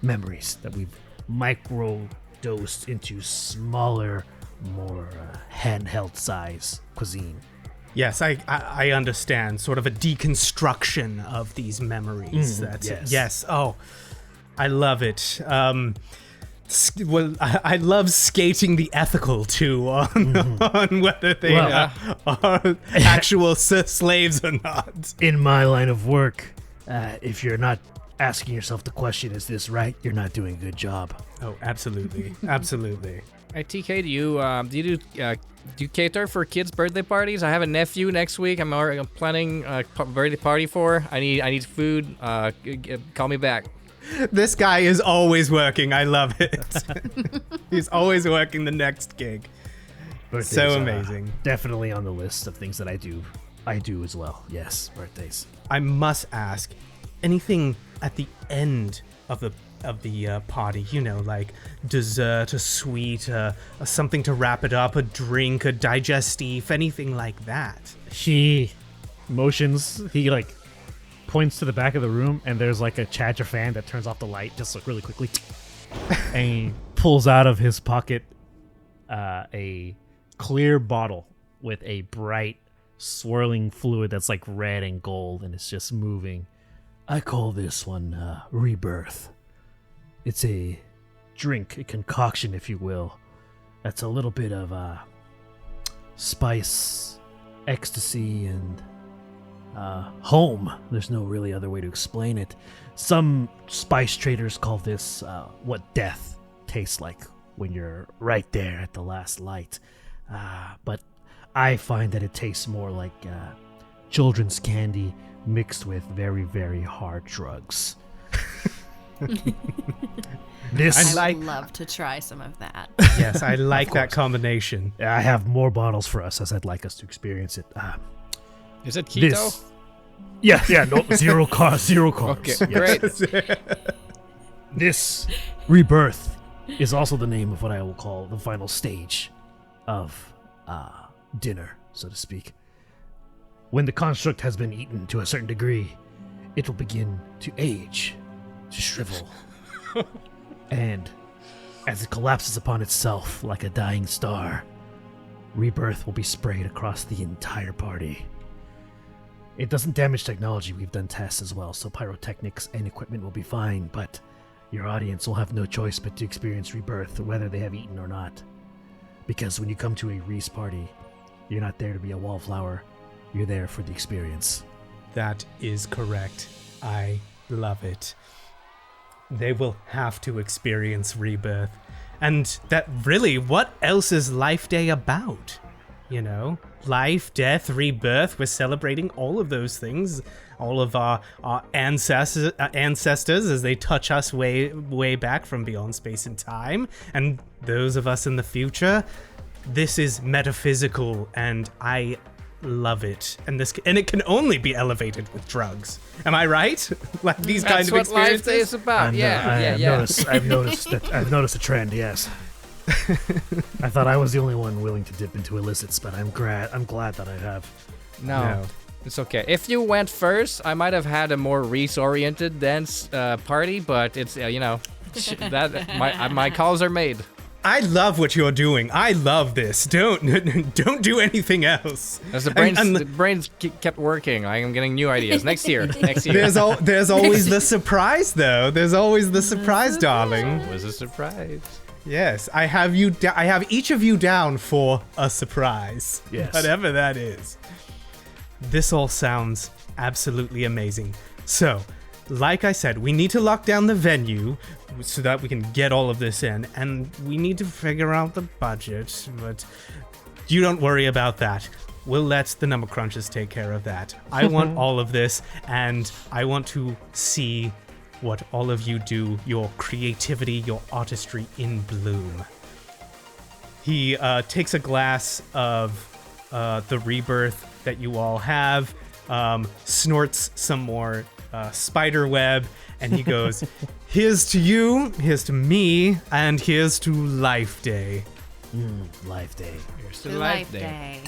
memories that we've micro-dosed into smaller, more handheld size cuisine. Yes, I understand. Sort of a deconstruction of these memories. Yes. Oh, I love it. Well, I love skating the ethical too on whether they are actual slaves or not. In my line of work, if you're not asking yourself the question, is this right? You're not doing a good job. Oh, absolutely, absolutely. Hey, TK, do you cater for kids' birthday parties? I have a nephew next week. I'm planning a birthday party for. I need food. Call me back. This guy is always working. I love it. He's always working the next gig. Birthdays So are amazing. definitely on the list of things that I do. I do as well. Yes, birthdays. I must ask, anything at the end of the party, like dessert, a sweet, something to wrap it up, a drink, a digestif, anything like that? He motions. He points to the back of the room, and there's a Chadra fan that turns off the light just really quickly, and he pulls out of his pocket a clear bottle with a bright swirling fluid that's red and gold, and it's just moving. I call this one Rebirth. It's a drink, a concoction, if you will. That's a little bit of spice, ecstasy, and home. There's no really other way to explain it. Some spice traders call this what death tastes like when you're right there at the last light. But I find that it tastes more like children's candy mixed with very, very hard drugs. I would love to try some of that. Yes, I like that combination. I have more bottles for us, as I'd like us to experience it. Is it keto? No, zero carbs. Okay, great. This rebirth is also the name of what I will call the final stage of dinner, so to speak. When the construct has been eaten to a certain degree, it will begin to age, to shrivel. And as it collapses upon itself like a dying star, rebirth will be sprayed across the entire party. It doesn't damage technology. We've done tests as well, so pyrotechnics and equipment will be fine, but your audience will have no choice but to experience rebirth, whether they have eaten or not. Because when you come to a Reese party, you're not there to be a wallflower. You're there for the experience. That is correct. I love it. They will have to experience rebirth. And that really, what else is Life Day about? You know, life, death, rebirth. We're celebrating all of those things. All of our ancestors as they touch us way back from beyond space and time. And those of us in the future. This is metaphysical, and I love it. And it can only be elevated with drugs. Am I right? Like these kinds of experiences. That's what Life Day is about. I've noticed a trend. Yes. I thought I was the only one willing to dip into illicits, but I'm glad that I have. No, it's okay. If you went first, I might have had a more Reese-oriented dance party, but it's that my calls are made. I love what you're doing. I love this. Don't do anything else. As the brains kept working, I am getting new ideas. Next year. There's always the surprise, though. There's always the surprise, darling. It was a surprise. Yes, I have each of you down for a surprise. Yes. Whatever that is. This all sounds absolutely amazing. So, like I said, we need to lock down the venue so that we can get all of this in, and we need to figure out the budget, but you don't worry about that. We'll let the number crunchers take care of that. I want all of this, and I want to see what all of you do, your creativity, your artistry in bloom. He takes a glass of the rebirth that you all have, snorts some more spider web, and he goes, here's to you, here's to me, and here's to Life Day. Life Day. Here's to Life Day.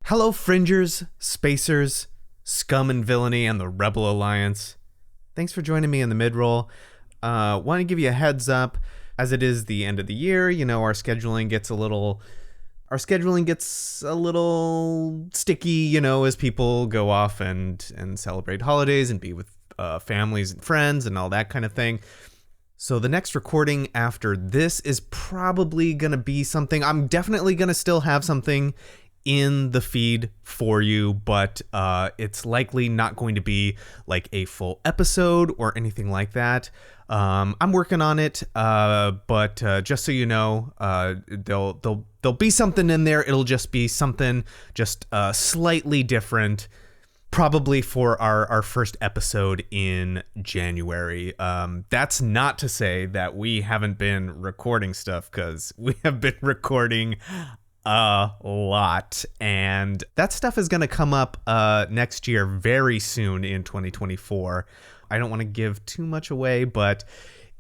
Hello, Fringers, Spacers, Scum and Villainy, and the Rebel Alliance. Thanks for joining me in the mid-roll. Want to give you a heads up, as it is the end of the year, you know, our scheduling gets a little sticky, you know, as people go off and celebrate holidays and be with families and friends and all that kind of thing. So the next recording after this is probably going to be something. I'm definitely going to still have something in the feed for you, but it's likely not going to be like a full episode or anything like that. I'm working on it, but just so you know, there'll be something in there. It'll just be something just slightly different, probably for our first episode in January. That's not to say that we haven't been recording stuff, because we have been recording a lot, and that stuff is going to come up next year very soon in 2024. I don't want to give too much away, but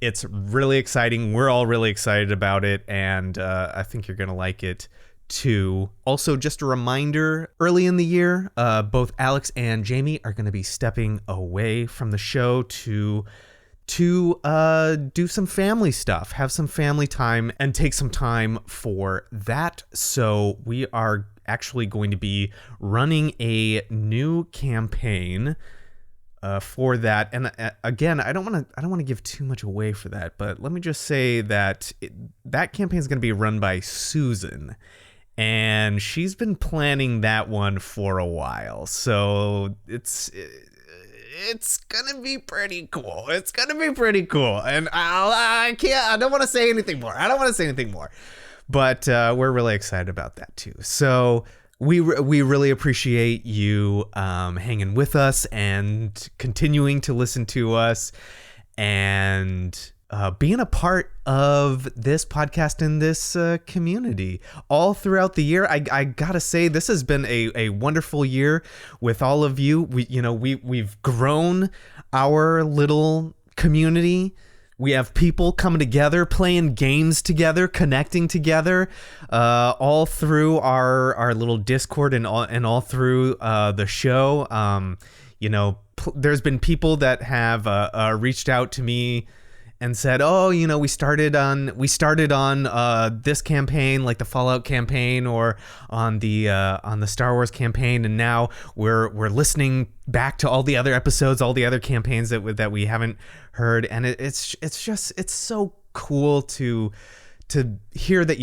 it's really exciting. We're all really excited about it, and I think you're going to like it too. Also, just a reminder, early in the year, both Alex and Jamie are going to be stepping away from the show to to do some family stuff, have some family time, and take some time for that. So we are actually going to be running a new campaign for that. And again, I don't want to give too much away for that, but let me just say that that campaign is going to be run by Susan, and she's been planning that one for a while. So it's gonna be pretty cool. It's gonna be pretty cool, and I don't want to say anything more. But we're really excited about that too. So we really appreciate you hanging with us and continuing to listen to us and being a part of this podcast and this community all throughout the year. I gotta say, this has been a wonderful year with all of you. We've grown our little community. We have people coming together, playing games together, connecting together, all through our little Discord and all through the show. There's been people that have reached out to me and said, "Oh, we started on this campaign, like the Fallout campaign, or on the Star Wars campaign, and now we're listening back to all the other episodes, all the other campaigns that we haven't heard." And it's so cool to hear that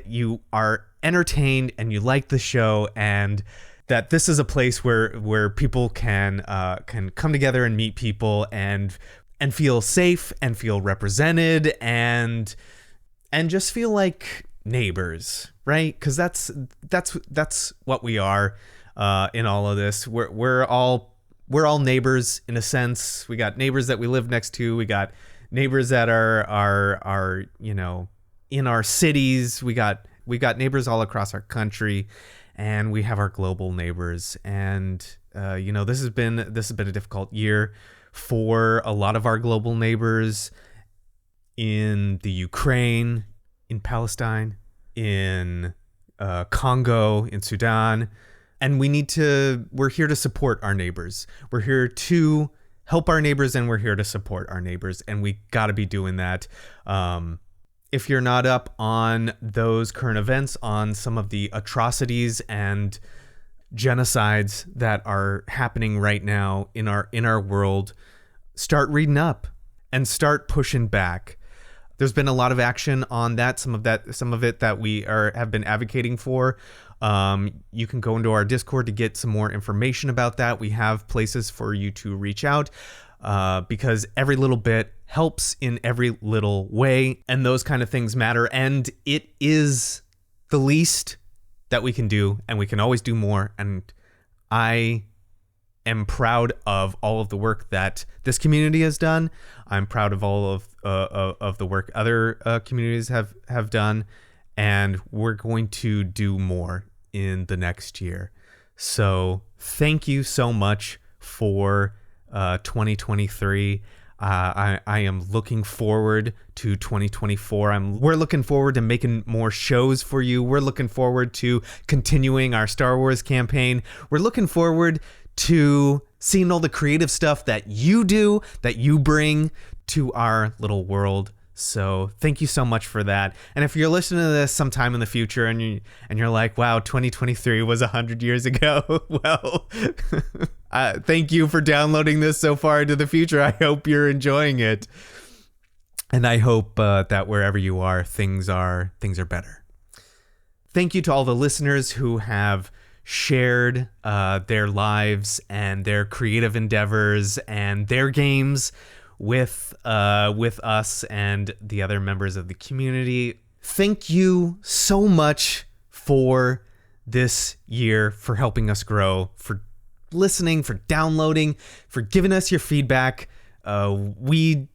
you are entertained and you like the show, and that this is a place where people can come together and meet people and feel safe and feel represented and just feel like neighbors, right? Because that's what we are in all of this. We're all neighbors in a sense. We got neighbors that we live next to. We got neighbors that are in our cities. We got neighbors all across our country, and we have our global neighbors. And this has been a difficult year for a lot of our global neighbors in the Ukraine, in Palestine, in Congo, in Sudan. And we're here to support our neighbors. We're here to help our neighbors, and we're here to support our neighbors. And we got to be doing that. If you're not up on those current events, on some of the atrocities and genocides that are happening right now in our world, start reading up and start pushing back. There's been a lot of action on that. Some of it that we have been advocating for. You can go into our Discord to get some more information about that. We have places for you to reach out because every little bit helps in every little way, and those kind of things matter. And it is the least that we can do, and we can always do more. And I am proud of all of the work that this community has done. I'm proud of all of the work other communities have done, and we're going to do more in the next year. So thank you so much for 2023. I am looking forward to 2024. We're looking forward to making more shows for you. We're looking forward to continuing our Star Wars campaign. We're looking forward to seeing all the creative stuff that you do, that you bring to our little world. So thank you so much for that. And if you're listening to this sometime in the future and you're like, wow, 2023 was 100 years ago, well, thank you for downloading this so far into the future. I hope you're enjoying it. And I hope that wherever you are, things are better. Thank you to all the listeners who have shared their lives and their creative endeavors and their games with us and the other members of the community. Thank you so much for this year, for helping us grow, for listening, for downloading, for giving us your feedback. We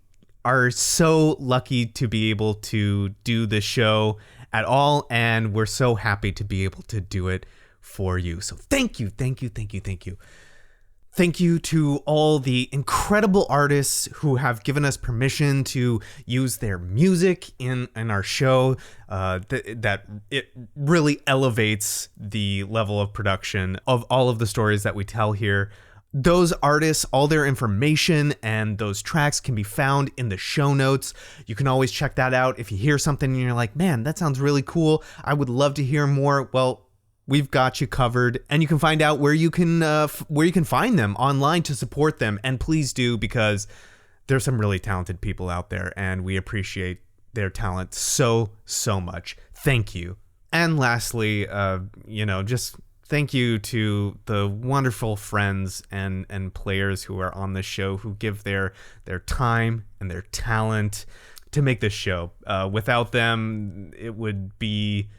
are so lucky to be able to do this show at all, and we're so happy to be able to do it for you. So thank you. Thank you to all the incredible artists who have given us permission to use their music in our show. That it really elevates the level of production of all of the stories that we tell here. those artists, all their information and those tracks can be found in the show notes. You can always check that out. If you hear something and you're like, man, that sounds really cool, I would love to hear more. Well, we've got you covered, and you can find out where you can find them online to support them. And please do, because there's some really talented people out there, and we appreciate their talent so much. Thank you. And lastly, just thank you to the wonderful friends and players who are on the show, who give their time and their talent to make this show. Without them, it would be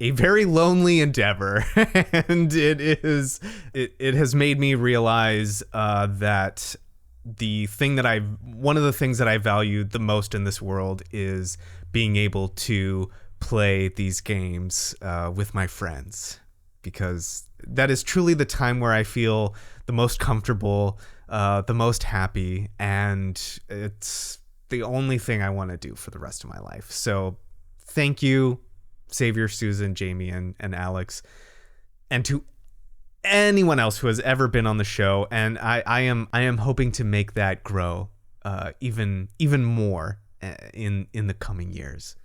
a very lonely endeavor. And it has made me realize that one of the things that I value the most in this world is being able to play these games with my friends, because that is truly the time where I feel the most comfortable, the most happy, and it's the only thing I want to do for the rest of my life. So thank you, Xavier, Susan, Jamie, and Alex, and to anyone else who has ever been on the show. And I am hoping to make that grow even more in the coming years.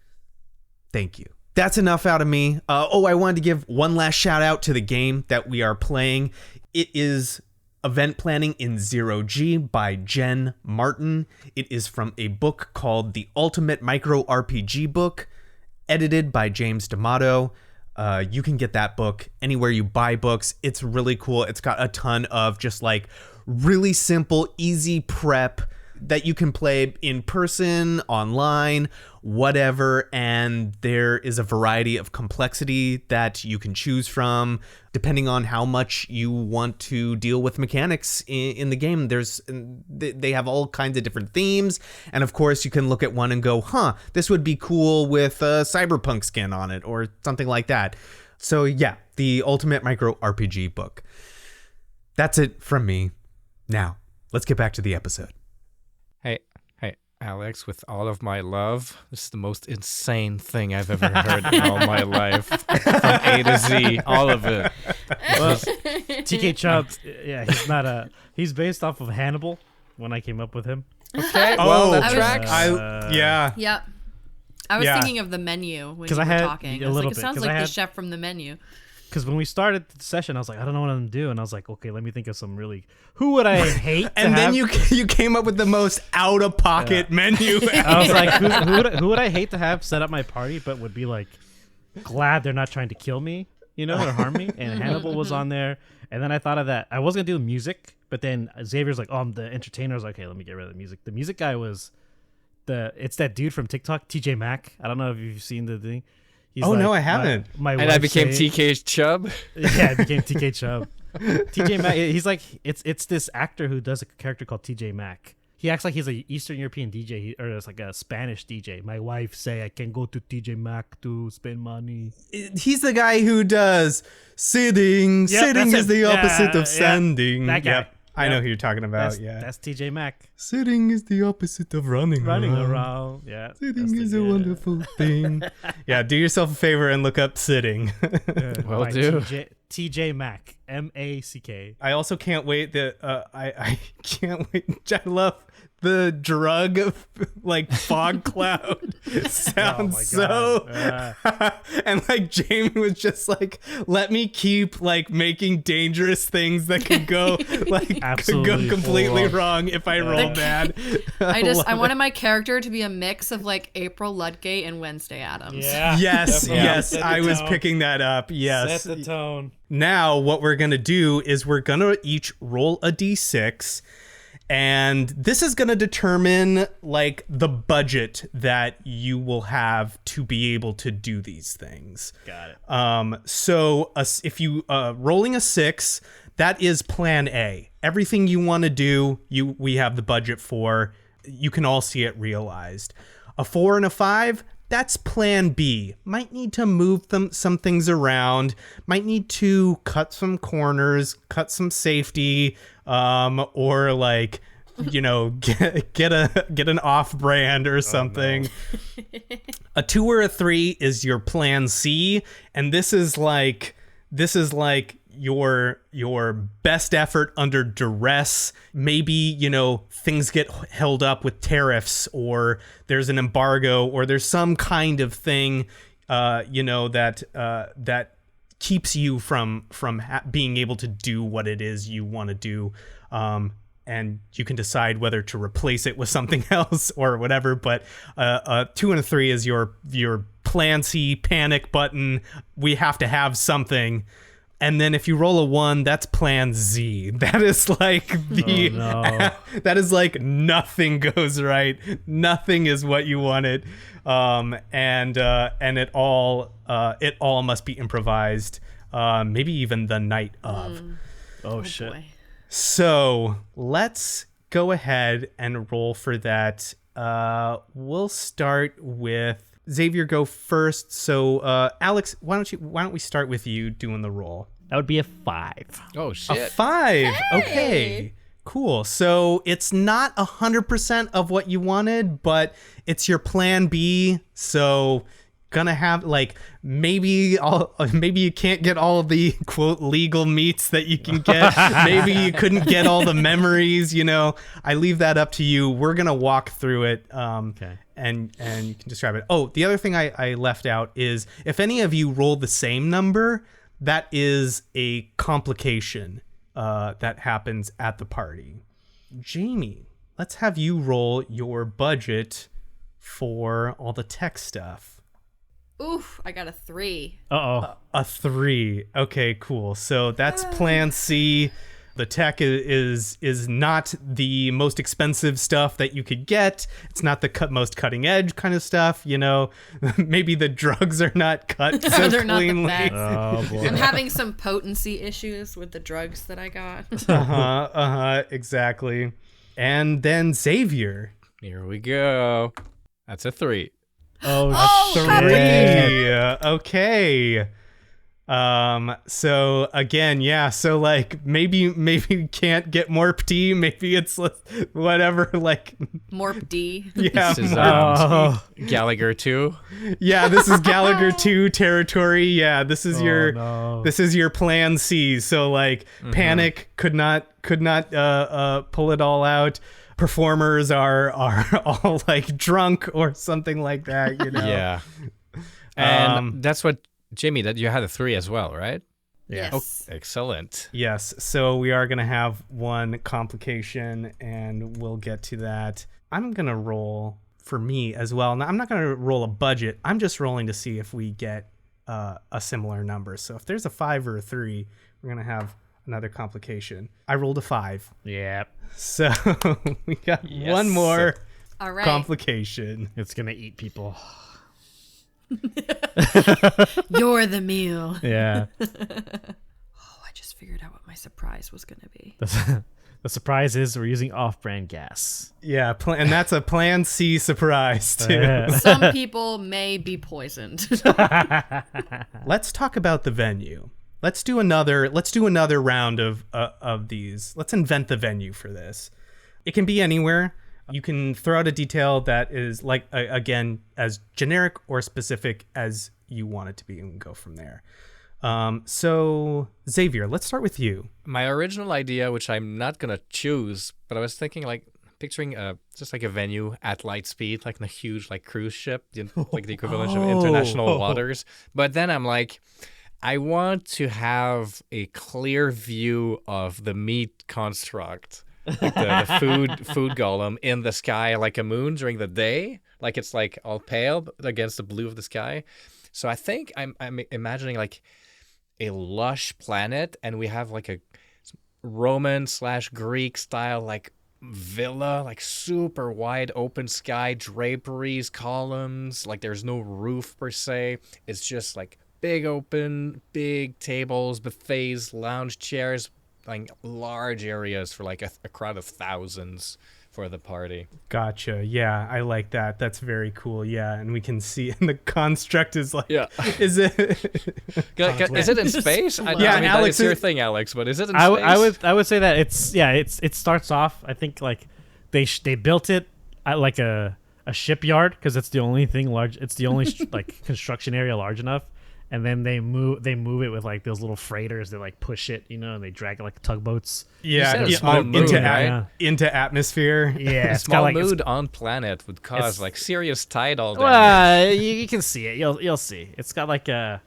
Thank you. That's enough out of me. I wanted to give one last shout out to the game that we are playing. It is Event Planning in 0G by Jen Martin. It is from a book called The Ultimate Micro RPG Book, edited by James D'Amato. You can get that book anywhere you buy books. It's really cool. It's got a ton of just like really simple, easy prep that you can play in person, online, whatever. And there is a variety of complexity that you can choose from depending on how much you want to deal with mechanics in the game. They have all kinds of different themes. And of course, you can look at one and go, this would be cool with a cyberpunk skin on it or something like that. So yeah, the Ultimate Micro RPG Book. That's it from me. Now, let's get back to the episode. Hey, Alex, with all of my love, this is the most insane thing I've ever heard in all my life. From A to Z, all of it. Well, TK Chubb, yeah, he's based off of Hannibal when I came up with him. Okay, well, that tracks. Yeah. Yep. I was thinking of the menu when you were talking. I was like, it sounds like the chef from the menu. Because when we started the session, I was like, I don't know what I'm do, and I was like, okay, let me think of some really. Who would I hate? And then you came up with the most out of pocket menu. I was like, who would I hate to have set up my party, but would be like glad they're not trying to kill me, or harm me. And Hannibal was on there, and then I thought of that. I was gonna do music, but then Xavier's like, oh, I'm the entertainer. I was like, okay, let me get rid of the music. The music guy was it's that dude from TikTok, TJ Maxx. I don't know if you've seen the thing. No, I haven't. And I became TK Chubb. Yeah, I became TK Chubb. TJ Maxx. He's like it's this actor who does a character called TJ Maxx. He acts like he's an Eastern European DJ, or it's like a Spanish DJ. My wife say I can go to TJ Maxx to spend money. He's the guy who does sitting. Yep, sitting is the opposite of standing. That guy. Yep. I know who you're talking about. That's TJ Maxx. Sitting is the opposite of running around. Yeah. Sitting is a wonderful thing. Yeah, do yourself a favor and look up sitting. Well, do. TJ Maxx. MACK. I also can't wait that I can't wait. I love the drug of like fog cloud. Sounds and like Jamie was just like, let me keep like making dangerous things that could go like could go completely wrong if I roll bad. I wanted my character to be a mix of like April Ludgate and Wednesday Addams. Yeah. Yes, I was picking that up. Yes. Set the tone. Now what we're gonna do is we're gonna each roll a d6. And this is going to determine like the budget that you will have to be able to do these things. Got it. So if you rolling a 6, that is plan A. Everything you want to do, we have the budget for. You can all see it realized. A 4 and a 5, that's plan B. Might need to move some things around. Might need to cut some corners, cut some safety, or like, get an off brand or something. Oh, no. A 2 or a 3 is your plan C, and this is like your best effort under duress. Maybe, you know, things get held up with tariffs, or there's an embargo, or there's some kind of thing, you know, that keeps you from being able to do what it is you want to do. And you can decide whether to replace it with something else or whatever. But 2 and a 3 is your plan C panic button. We have to have something. And then if you roll a 1, that's plan Z. That is like that is like nothing goes right. Nothing is what you wanted. And it all must be improvised. Maybe even the night of. Oh shit. Boy. So let's go ahead and roll for that. We'll start with Xavier. Go first. So Alex, why don't we start with you doing the roll? That would be a 5. Oh shit. A 5. Okay. Cool. So it's not 100% of what you wanted, but it's your plan B. So gonna have like maybe you can't get all of the quote legal meats that you can get. Maybe you couldn't get all the memories, you know. I leave that up to you. We're gonna walk through it. Okay. And you can describe it. Oh, the other thing I left out is if any of you roll the same number, that is a complication that happens at the party. Jamie, let's have you roll your budget for all the tech stuff. Oof, I got a 3. A 3. Okay, cool. So that's plan C. The tech is not the most expensive stuff that you could get. It's not the most cutting edge kind of stuff, you know. Maybe the drugs are not cut so They're cleanly. not the best. Oh boy. I'm having some potency issues with the drugs that I got. Exactly. And then Xavier. Here we go. That's a 3. Oh, 3. Okay. So again, yeah, so like maybe you can't get Morp D, maybe it's whatever, like Morp D. yeah, This is Gallagher 2. yeah, this is Gallagher 2 territory. Yeah, this is this is your plan C. So like Panic could not pull it all out. Performers are all like drunk or something like that, you know. Yeah. And that's what Jimmy, that you had a 3 as well, right? Yes. Oh, excellent. Yes, so we are going to have one complication, and we'll get to that. I'm going to roll for me as well. Now, I'm not going to roll a budget. I'm just rolling to see if we get a similar number. So if there's a 5 or a 3, we're going to have another complication. I rolled a 5. Yep. So we got one more All right. complication. It's gonna eat people. You're the meal. Yeah. Oh, I just figured out what my surprise was going to be. The surprise is we're using off-brand gas. Yeah, and that's a plan C surprise too. Yeah. Some people may be poisoned. Let's talk about the venue. Let's do another round of these. Let's invent the venue for this. It can be anywhere. You can throw out a detail that is like again as generic or specific as you want it to be, and go from there. So Xavier, let's start with you. My original idea, which I'm not gonna choose, but I was thinking like picturing just like a venue at light speed, like in a huge like cruise ship, like the equivalent of international waters. But then I'm like, I want to have a clear view of the meat construct, like the food golem in the sky, like a moon during the day, like it's like all pale against the blue of the sky. So I think I'm imagining like a lush planet, and we have like a Roman/Greek style like villa, like super wide open sky, draperies, columns, like there's no roof per se. It's just like big open, big tables, buffets, lounge chairs, like large areas for like a crowd of thousands for the party. Gotcha. Yeah, I like that. That's very cool. Yeah, and we can see, and the construct is like, Yeah. is it? Is it in space? Yeah, I mean, Alex, it's your thing, Alex, but is it in I space? would say that it starts off. I think like they built it at like a shipyard because it's the only thing large. It's the only like construction area large enough, and then they move it with like those little freighters that like push it, and they drag it like tugboats. said a small mood, into right? into atmosphere. Yeah, A it's small got like mood on planet would cause like serious tidal damage. well, you can see it. You'll see. It's got like a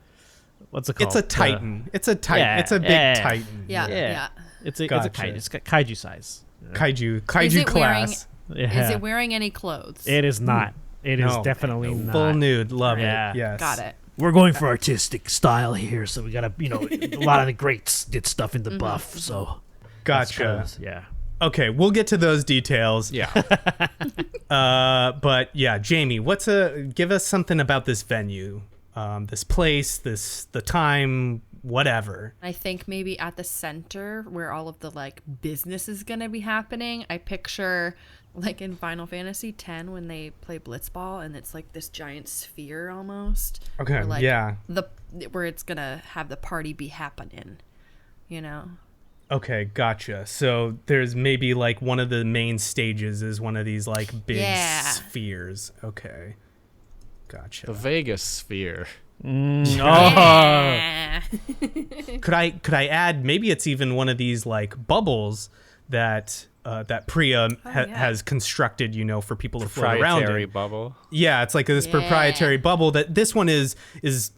what's it called? It's a titan. It's a titan. yeah, it's a big yeah. titan. Yeah. It's a Gotcha. kaiju. It's got kaiju size. Kaiju Is it class. Yeah. Is it wearing any clothes? It is not. It is No. definitely not. Full nude. Love Yeah. it. Yes. Got it. We're going for artistic style here, so we gotta, a lot of the greats did stuff in the buff, so. Gotcha. Yeah. Okay, we'll get to those details. Yeah. But yeah, Jamie, give us something about this venue, this place, the time, whatever. I think maybe at the center where all of the like business is gonna be happening, I picture like in Final Fantasy X when they play Blitzball and it's like this giant sphere almost. Okay, where, like, yeah. Where it's gonna have the party be happening, Okay, gotcha. So there's maybe like one of the main stages is one of these like big spheres. Okay, gotcha. The Vegas sphere. Yeah. Could I add? Maybe it's even one of these like bubbles that Priya has constructed, for people to float around Proprietary in. bubble. Yeah, it's like this proprietary bubble that this one is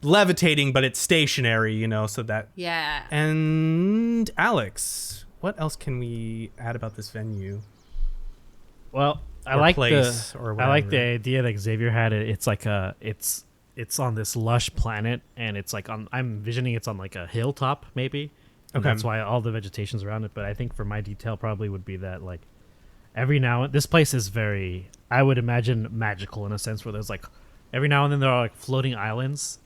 levitating, but it's stationary, so that. Yeah. And Alex, what else can we add about this venue? Well, I Or like place, or I like the whatever. idea that Xavier had. It's like it's on this lush planet, and it's like I'm envisioning it's on like a hilltop maybe. And Okay. that's why all the vegetation's around it. But I think for my detail probably would be that like every now and this place is very, I would imagine, magical in a sense where there's like every now and then there are like floating islands,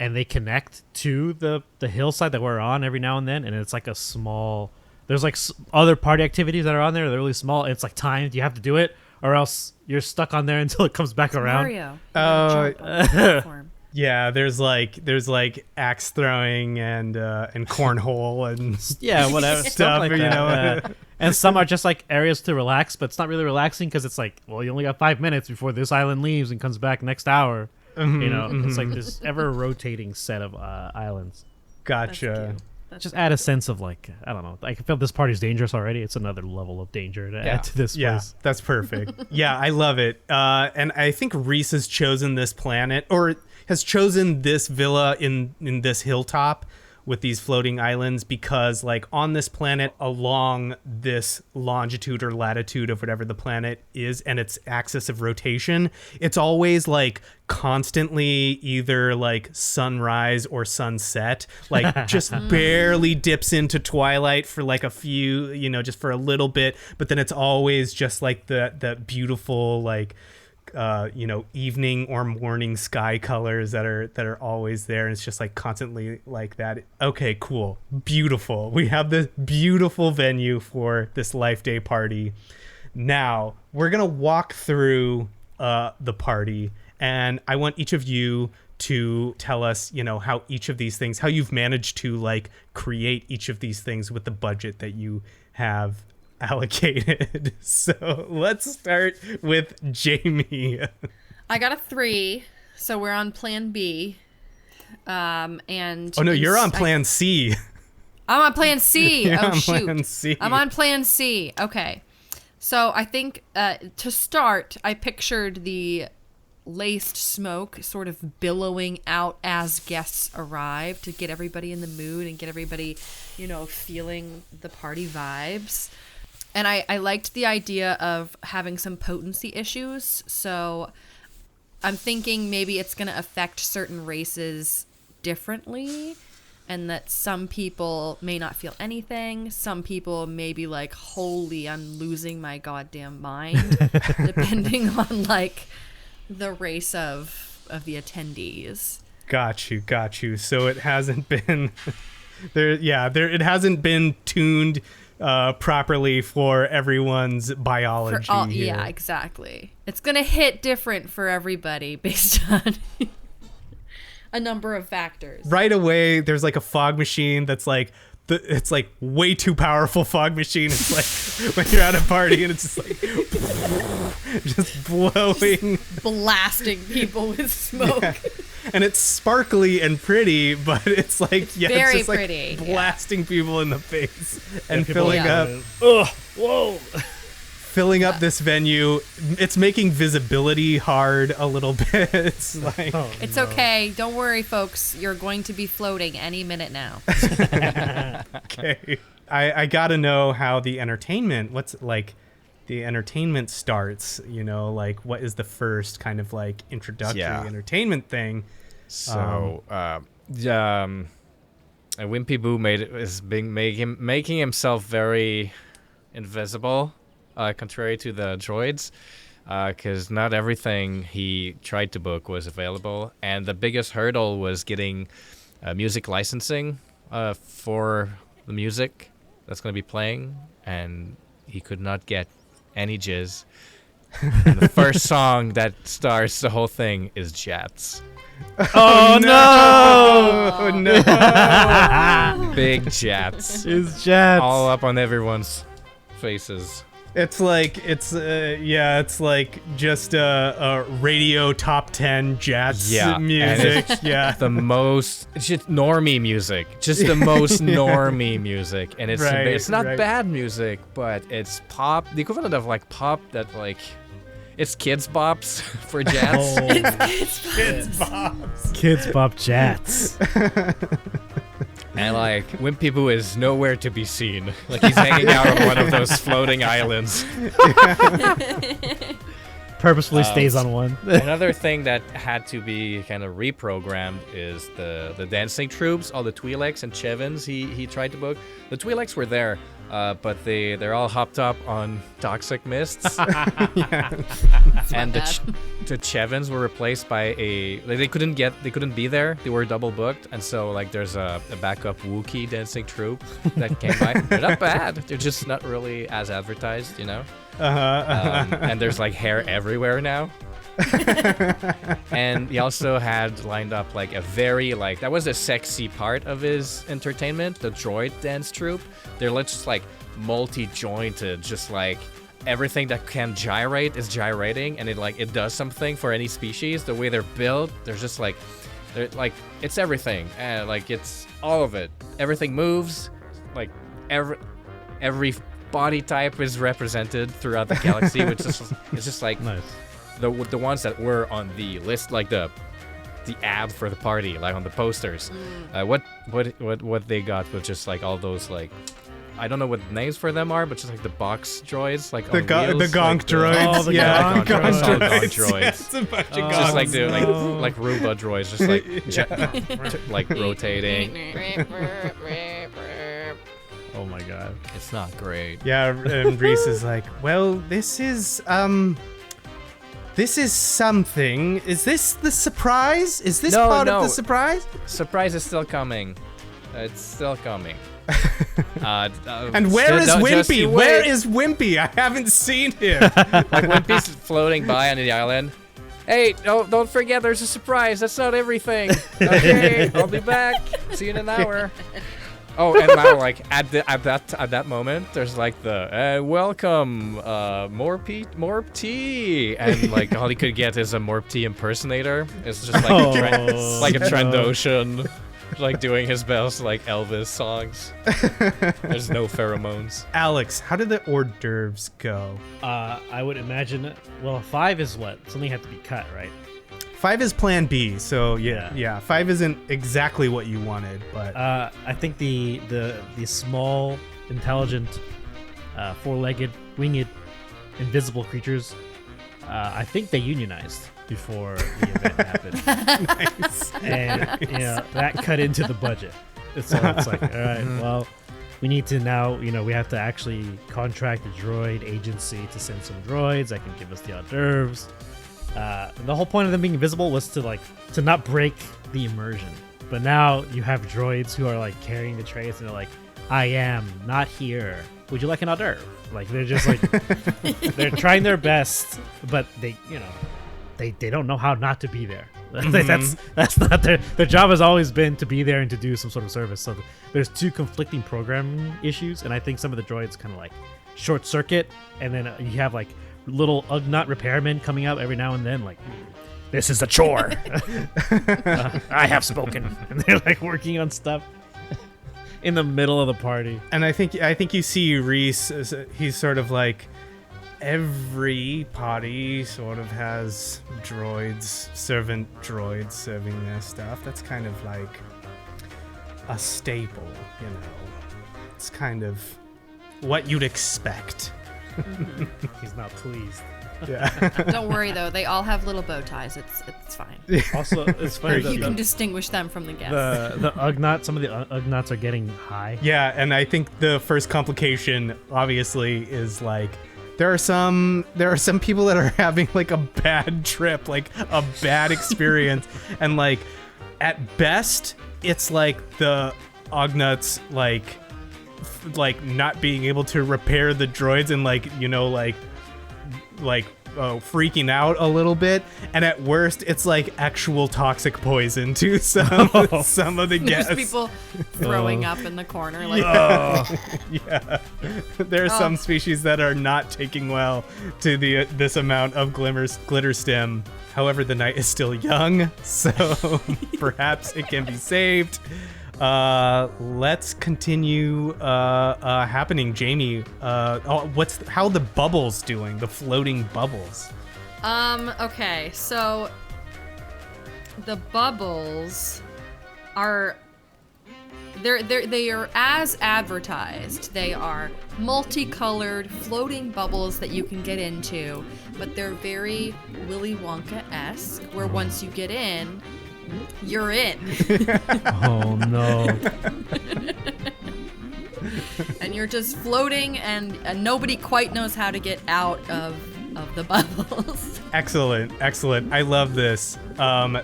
and they connect to the hillside that we're on every now and then, and it's like a small. There's like other party activities that are on there. They're really small. It's like timed. You have to do it, or else you're stuck on there until it comes back around. Mario. You gotta jump on the platform. Yeah, there's like axe throwing and cornhole and Yeah, whatever stuff, like that, yeah. And some are just like areas to relax, but it's not really relaxing because it's like, well, you only got 5 minutes before this island leaves and comes back next hour. It's like this ever rotating set of islands. Gotcha. Just add a sense of like, I don't know. I feel this party's dangerous already. It's another level of danger to add to this Yeah, place. that's perfect. Yeah, I love it. And I think Reese has chosen this planet, or has chosen this villa in this hilltop with these floating islands because like on this planet along this longitude or latitude of whatever the planet is and its axis of rotation, it's always like constantly either like sunrise or sunset, like just barely dips into twilight for like a few, just for a little bit, but then it's always just like the beautiful like evening or morning sky colors that are always there, and it's just like constantly like that. Okay, cool, beautiful. We have this beautiful venue for this Life Day party. Now we're gonna walk through the party, and I want each of you to tell us, how each of these things, how you've managed to like create each of these things with the budget that you have allocated. So let's start with Jamie. I got a 3, so we're on Plan B. And Oh no, you're on Plan C. I'm on Plan C. You're Oh on shoot, Plan C. I'm on Plan C. Okay, so I think to start, I pictured the laced smoke sort of billowing out as guests arrive to get everybody in the mood and get everybody, feeling the party vibes. And I liked the idea of having some potency issues. So I'm thinking maybe it's going to affect certain races differently, and that some people may not feel anything. Some people may be like, holy, I'm losing my goddamn mind, depending on like the race of the attendees. Got you. So it hasn't been it hasn't been tuned properly for everyone's biology. here. Yeah, exactly. It's gonna hit different for everybody based on a number of factors. Right away, there's like a fog machine that's like it's like way too powerful fog machine. It's like when you're at a party and it's just like just blowing, Blasting people with smoke. yeah. And it's sparkly and pretty, but it's like Very it's just pretty, like yeah. blasting people in the face and people- filling Yeah. up Ugh, whoa. filling up this venue. It's making visibility hard a little bit. It's like Oh, It's no. okay. Don't worry, folks. You're going to be floating any minute now. okay. I gotta know how the entertainment. What's like the entertainment starts. You know, like what is the first kind of like introductory Yeah. entertainment thing? So, Wimpy Boo making himself very invisible, contrary to the droids, because not everything he tried to book was available, and the biggest hurdle was getting music licensing for the music that's going to be playing, and he could not get any jizz. And the first song that starts the whole thing is Jats. Oh no! Oh no! Big Jats. It's Jets. All up on everyone's faces. It's like it's like just a radio top 10 Jats Yeah, and music. Yeah. The most just normie music. Just the most normie music. And it's Right, it's not right. bad music, but it's pop. The equivalent of like pop that like it's kids bops for Jats. Oh, Kids Bobs. Kids Bop Jats. And like Wimpy Boo is nowhere to be seen. Like he's hanging out on one of those floating islands. Purposefully stays on one. Another thing that had to be kind of reprogrammed is the dancing troops, all the Twi'leks and Chevins he tried to book. The Twi'leks were there, but they're all hopped up on toxic mists. And the Chevins were replaced by they couldn't be there. They were double booked, and so like there's a backup Wookie dancing troupe that came by. They're not bad. They're just not really as advertised, you know. And there's like hair everywhere now. And he also had lined up like a very like that was a sexy part of his entertainment, the droid dance troupe. They're just like multi-jointed, just like everything that can gyrate is gyrating, and it does something for any species. The way they're built, they're like it's everything, and like it's all of it. Everything moves, like every body type is represented throughout the galaxy, which is it's just like Nice. the ones that were on the list, like the ad for the party, like on the posters. What they got was just like all those like I don't know what names for them are, but just like the box droids, like The on wheels, gonk like droids. Oh, the yeah, gonk gonk droids. droids. Gonk droids. Yeah, it's a bunch of Oh, just like gonks. the like Roomba droids, just like like rotating. Oh my god. It's not great. Yeah, and Reese is like, well, this is something. Is this the surprise? Is this No, part of no. the surprise? Surprise is still coming. It's still coming. And where is Wimpy? Where is Wimpy? I haven't seen him. like Wimpy's floating by on the island? Hey, don't forget, there's a surprise. That's not everything. Okay, I'll be back. See you in an hour. Oh, and now like at that moment, there's like the welcome, Morp tea, and like all he could get is a Morp tea impersonator. It's just like like a Trandoshan, like doing his best like Elvis songs. There's no pheromones. Alex, how did the hors d'oeuvres go? I would imagine. Well, 5 is what something had to be cut, right? 5 is Plan B, so yeah. 5 isn't exactly what you wanted, but I think the small, intelligent, 4-legged, winged, invisible creatures. I think they unionized before the event happened. nice. And that cut into the budget. So it's like, all right, well, we need to now, we have to actually contract a droid agency to send some droids that can give us the hors d'oeuvres. And the whole point of them being invisible was to not break the immersion. But now you have droids who are like carrying the trays, and they're like, I am not here. Would you like an hors d'oeuvre? Like they're just like they're trying their best, but they don't know how not to be there. That's not their job has always been to be there and to do some sort of service. So there's two conflicting programming issues, and I think some of the droids kind of like short circuit, and then you have like little Ugnaught repairmen coming out every now and then, like, this is a chore. I have spoken, and they're like working on stuff in the middle of the party. And I think you see Reese. He's sort of like, every party sort of has servant droids serving their stuff. That's kind of like a staple, you know. It's kind of what you'd expect. He's not pleased. Yeah. Don't worry though, they all have little bow ties. It's fine. Also, it's funny You can distinguish them from the guests. the Ugnaught. Some of the Ugnaughts are getting high. Yeah, and I think the first complication obviously is like there are some people that are having like a bad trip, like a bad experience, and like at best it's like the Ugnaughts like not being able to repair the droids and like, you know, like freaking out a little bit, and at worst it's like actual toxic poison to some of the guests. There's people throwing up in the corner like Yeah, there are some species that are not taking well to this amount of glitter stem. However, the night is still young, so perhaps it can be saved. Let's continue happening. Jamie, how the bubbles doing? The floating bubbles. Okay, so the bubbles are they are as advertised. They are multicolored floating bubbles that you can get into, but they're very Willy Wonka-esque, where once you get in, you're in. Oh no. And you're just floating, and nobody quite knows how to get out of the bubbles. Excellent. I love this.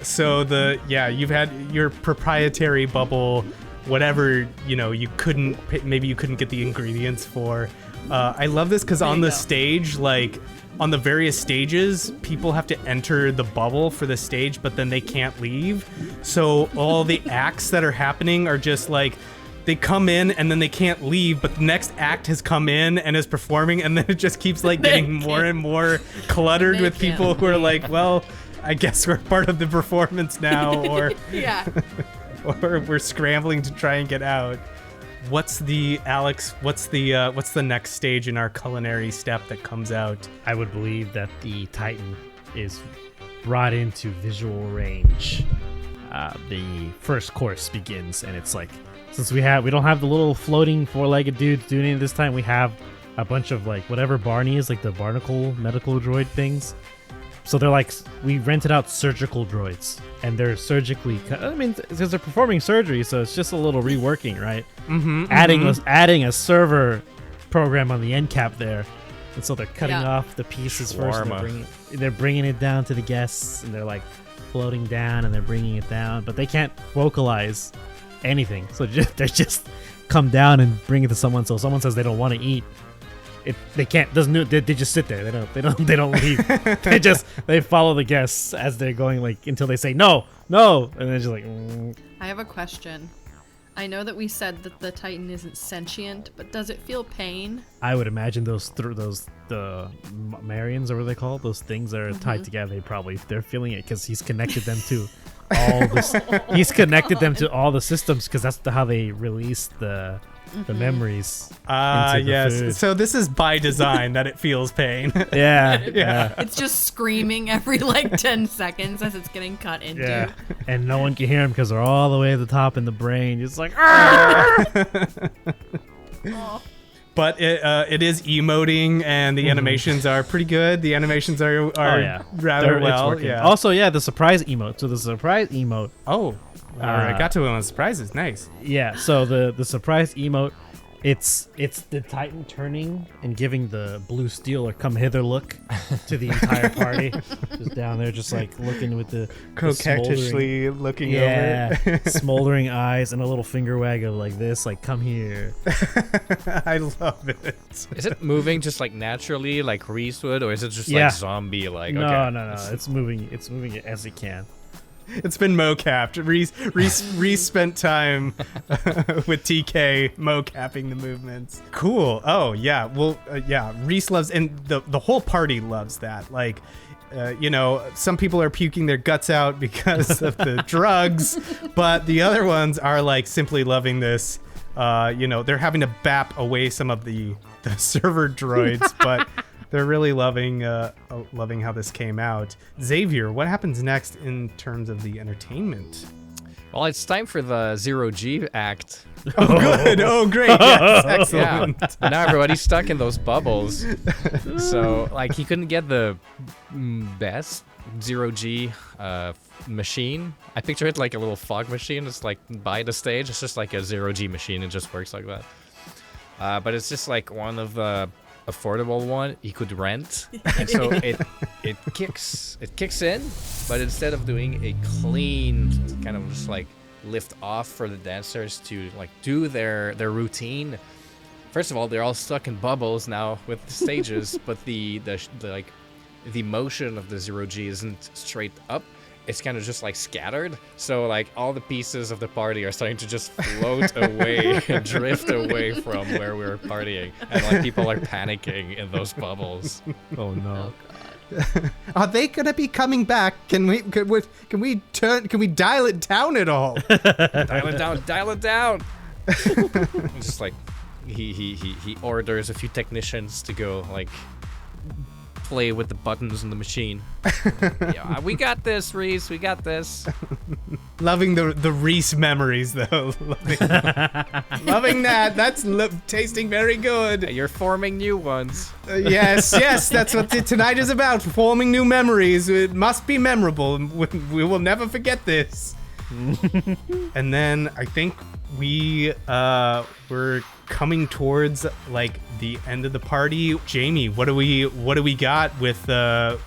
So you've had your proprietary bubble, whatever, you know, maybe you couldn't get the ingredients for. I love this because on the stage, like on the various stages, people have to enter the bubble for the stage, but then they can't leave. So all the acts that are happening are just like, they come in and then they can't leave, but the next act has come in and is performing, and then it just keeps like getting more and more cluttered with people who are like, well, I guess we're part of the performance now, or Yeah. or we're scrambling to try and get out. What's the next stage in our culinary step that comes out? I would believe that the Titan is brought into visual range. The first course begins, and it's like, since we don't have the little floating four-legged dudes doing it this time, we have a bunch of like whatever Barney is, like the barnacle medical droid things. So they're like, we rented out surgical droids, and they're surgically because they're performing surgery, so it's just a little reworking, right? Adding a server program on the end cap there, and so they're cutting off the pieces first. And they're bringing it down to the guests, and they're like floating down, and they're bringing it down, but they can't vocalize anything, so they just come down and bring it to someone. So someone says they don't want to eat. They can't. They just sit there. They don't leave. they follow the guests as they're going, like, until they say no, and then just like. I have a question. I know that we said that the Titan isn't sentient, but does it feel pain? I would imagine the Marians, or what are they called? Those things that are tied together. They're feeling it because he's connected them to all this. He's connected them to all the systems because that's how they release the memories. Yes. Food. So this is by design that it feels pain. Yeah. It's just screaming every like 10 seconds as it's getting cut into. Yeah. And no one can hear them because they're all the way at the top in the brain. It's like, But it is emoting, and the animations are pretty good. The animations are rather well. Yeah. Also, the surprise emote. So the surprise emote. I got to it on surprises. Nice. Yeah. So the surprise emote, it's the Titan turning and giving the blue steel or come hither look to the entire party, just down there, just like looking with the coquettishly looking over, smoldering eyes and a little finger wag of like this, like come here. I love it. Is it moving just like naturally, like Reese would, or is it just like zombie? Like no, it's moving. It's moving as it can. It's been mocapped. Reese spent time with TK mocapping the movements. Cool. Oh yeah. Well, yeah. Reese loves, and the whole party loves that. Like, some people are puking their guts out because of the drugs, but the other ones are like simply loving this. They're having to bap away some of the server droids, but they're really loving how this came out. Xavier, what happens next in terms of the entertainment? Well, it's time for the 0G act. Oh, good. Oh, great. Yes, excellent. Yeah. Now everybody's stuck in those bubbles. So, like, he couldn't get the best 0G machine. I picture it like a little fog machine. It's like by the stage. It's just like a 0G machine. It just works like that. But it's just like one of the affordable one he could rent, and so it kicks in, but instead of doing a clean kind of just like lift off for the dancers to like do their routine, first of all they're all stuck in bubbles now with the stages, but the motion of the 0G isn't straight up. It's kind of just like scattered, so like all the pieces of the party are starting to just float away and drift away from where we were partying, and like people are panicking in those bubbles. Oh no. Are they gonna be coming back? Can we dial it down at all? Dial it down. Just like he orders a few technicians to go like play with the buttons in the machine. Yeah, we got this, Reese. We got this. Loving the Reese memories, though. Loving that. That's tasting very good. You're forming new ones. Yes. That's what tonight is about. Forming new memories. It must be memorable. We will never forget this. And then I think we're coming towards like the end of the party. Jamie, what do we got with the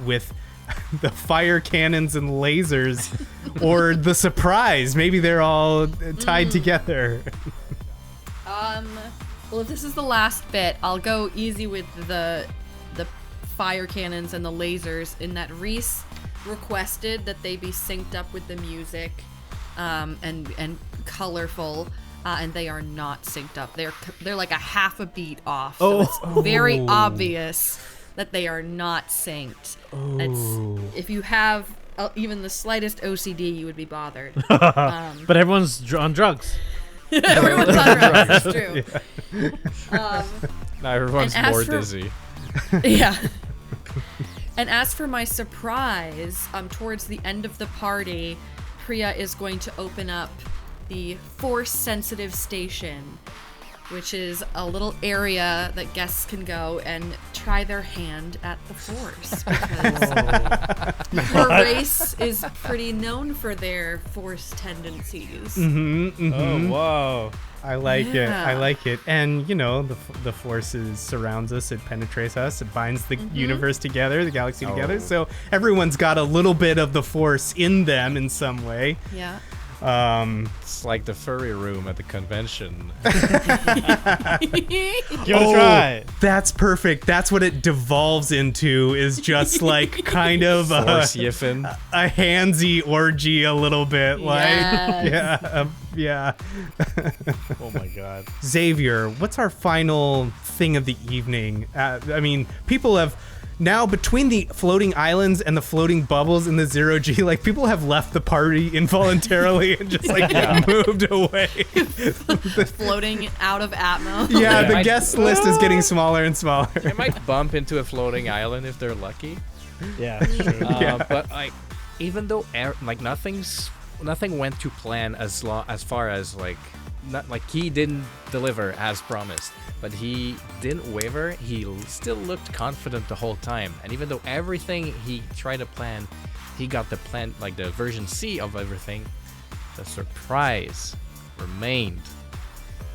fire cannons and lasers, or the surprise? Maybe they're all tied together. Well, if this is the last bit, I'll go easy with the fire cannons and the lasers, in that Reese requested that they be synced up with the music, and colorful. And they are not synced up. They're like a half a beat off. So it's very obvious that they are not synced. If you have even the slightest OCD, you would be bothered. But everyone's on drugs. Everyone's on drugs. That's true. Yeah. Now everyone's more dizzy. Yeah. And as for my surprise, towards the end of the party, Priya is going to open up the Force-sensitive station, which is a little area that guests can go and try their hand at the Force, because her race is pretty known for their Force tendencies. Oh, wow. I like it. And, the Force surrounds us, it penetrates us, it binds the universe together, the galaxy together. So everyone's got a little bit of the Force in them in some way. Yeah. It's like the furry room at the convention. Give it a try. That's perfect. That's what it devolves into, is just like kind of Force yiffin. A handsy orgy a little bit. Yes. Yeah. Oh my god. Xavier, what's our final thing of the evening? People have... Now, between the floating islands and the floating bubbles in the 0G, like, people have left the party involuntarily and just, like, moved away. Floating out of Atmo. Yeah, the guest list is getting smaller and smaller. They might bump into a floating island if they're lucky. Yeah, true. But, like, even though, nothing went to plan as far as, like, he didn't deliver as promised. But he didn't waver. He still looked confident the whole time. And even though everything he tried to plan, he got the plan, like the version C of everything, the surprise remained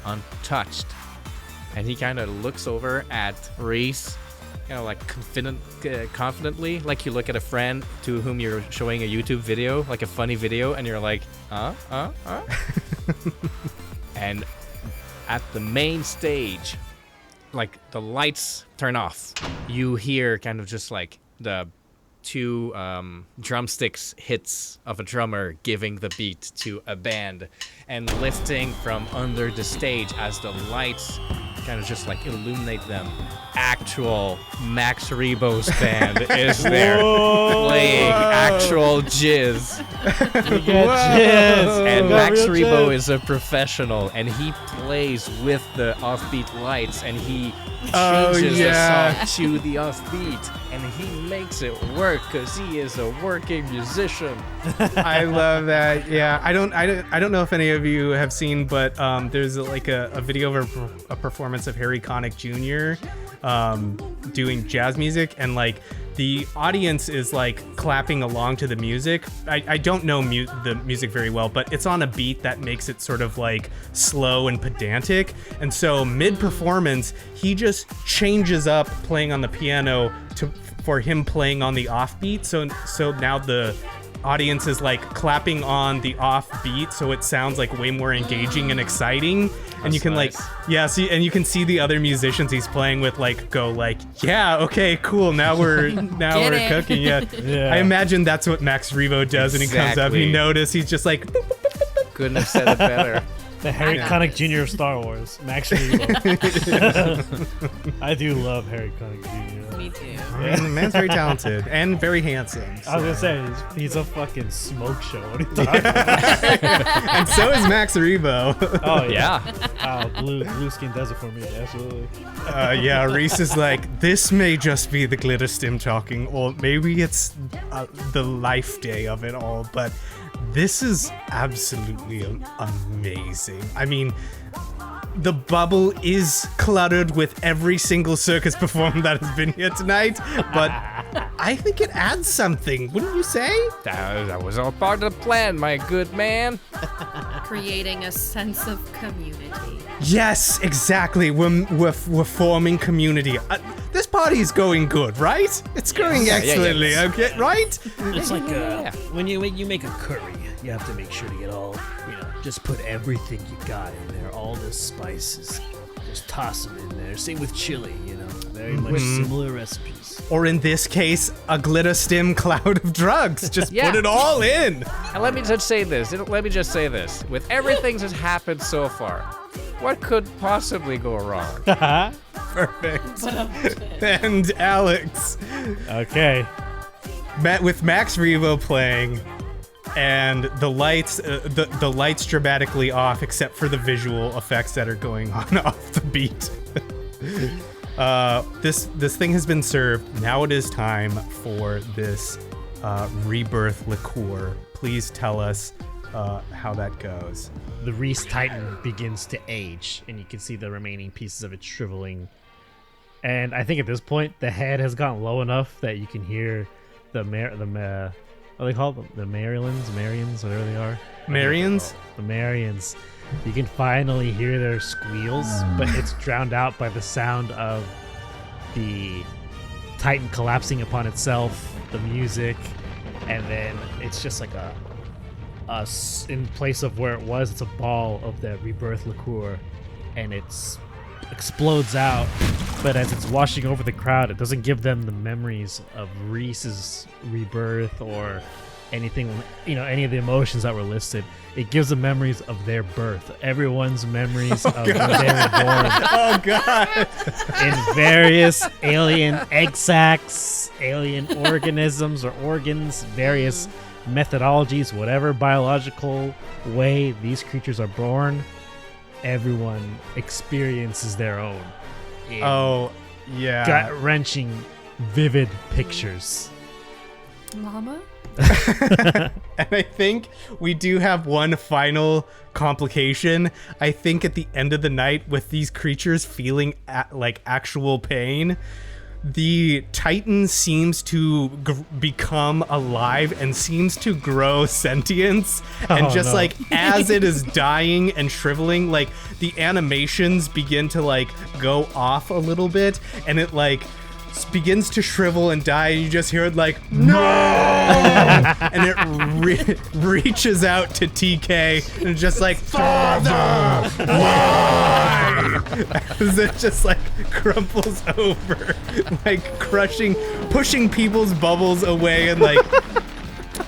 untouched. And he kind of looks over at Reese, like confidently, like you look at a friend to whom you're showing a YouTube video, like a funny video, and you're like, And at the main stage, like the lights turn off, you hear kind of just like the two drumsticks hits of a drummer giving the beat to a band, and lifting from under the stage as the lights kind of just like illuminate them. Actual Max Rebo's band is there playing actual jizz. And Max Rebo is a professional, and he plays with the offbeat lights, and he changes the song to the offbeat, and he makes it work because he is a working musician. I love that. Yeah, I don't know if any of you have seen, but there's like a video of a performance of Harry Connick Jr. Doing jazz music, and like the audience is like clapping along to the music. I don't know the music very well, but it's on a beat that makes it sort of like slow and pedantic. And so mid-performance, he just changes up playing on the piano for him playing on the offbeat. So now the audience is like clapping on the offbeat, so it sounds like way more engaging and exciting. And you can nice. And you can see the other musicians he's playing with like go like, yeah, okay, cool. Now we're cooking. Yeah. I imagine that's what Max Rebo does when he comes up. You notice he's just like. Couldn't have said it better. The Harry Connick Jr. of Star Wars, Max Rebo. I do love Harry Connick Jr. Me too. Yeah. The man's very talented and very handsome. So. I was gonna say he's a fucking smoke show. What are you talking about? And so is Max Rebo. Oh yeah. Blue skin does it for me. Absolutely. Reese is like, this may just be the glitter stim talking, or maybe it's the life day of it all, but. This is absolutely amazing. I mean, the bubble is cluttered with every single circus performer that has been here tonight, but I think it adds something, wouldn't you say? That was all part of the plan, my good man. Creating a sense of community. Yes, exactly. We're forming community. This party is going good, right? It's going excellently, okay, right? It's like when you make a curry, you have to make sure to get all, just put everything you got in there, all the spices. Just toss them in there. Same with chili, very much similar recipes. Or in this case, a glitter stim cloud of drugs. Just put it all in. And let me just say this. With everything that's happened so far, what could possibly go wrong? Perfect. And Alex. Okay. With Max Rebo playing, and the lights, the lights dramatically off, except for the visual effects that are going on off the beat. This thing has been served. Now it is time for this rebirth liqueur. Please tell us how that goes. The Reese Titan begins to age, and you can see the remaining pieces of it shriveling. And I think at this point, the head has gotten low enough that you can hear what are they called? The Marians, whatever they are. Marians? The Marians. You can finally hear their squeals, but it's drowned out by the sound of the Titan collapsing upon itself, the music, and then it's just like in place of where it was, it's a ball of the rebirth liqueur, and it explodes out. But as it's washing over the crowd, it doesn't give them the memories of Reese's rebirth or anything, any of the emotions that were listed. It gives them memories of their birth. Everyone's memories of when they were born. Oh, God. In various alien egg sacs, alien organisms or organs, various methodologies, whatever biological way these creatures are born, everyone experiences their own. Gut-wrenching, vivid pictures. Mama? And I think we do have one final complication. I think at the end of the night, with these creatures feeling like actual pain, the Titan seems to become alive and seems to grow sentience. And as it is dying and shriveling, like the animations begin to like go off a little bit, and it like begins to shrivel and die, and you just hear it like, no! And it reaches out to TK and it's just like, Father, why? as it just like crumples over, like pushing people's bubbles away and like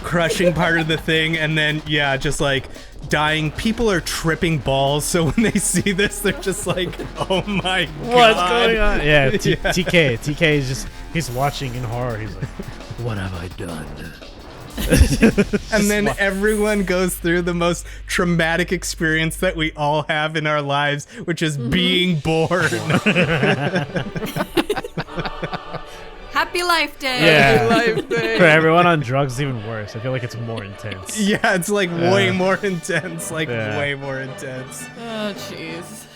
crushing part of the thing, and then just like dying. People are tripping balls, so when they see this, they're just like, "Oh my god, what's going on?" Yeah, TK is just he's watching in horror. He's like, What have I done? And then everyone goes through the most traumatic experience that we all have in our lives, which is being born. Happy Life Day. Yeah. Happy Life Day. For everyone on drugs, it's even worse. I feel like it's more intense. Yeah, it's like way more intense. Like Yeah. way more intense. Oh, jeez.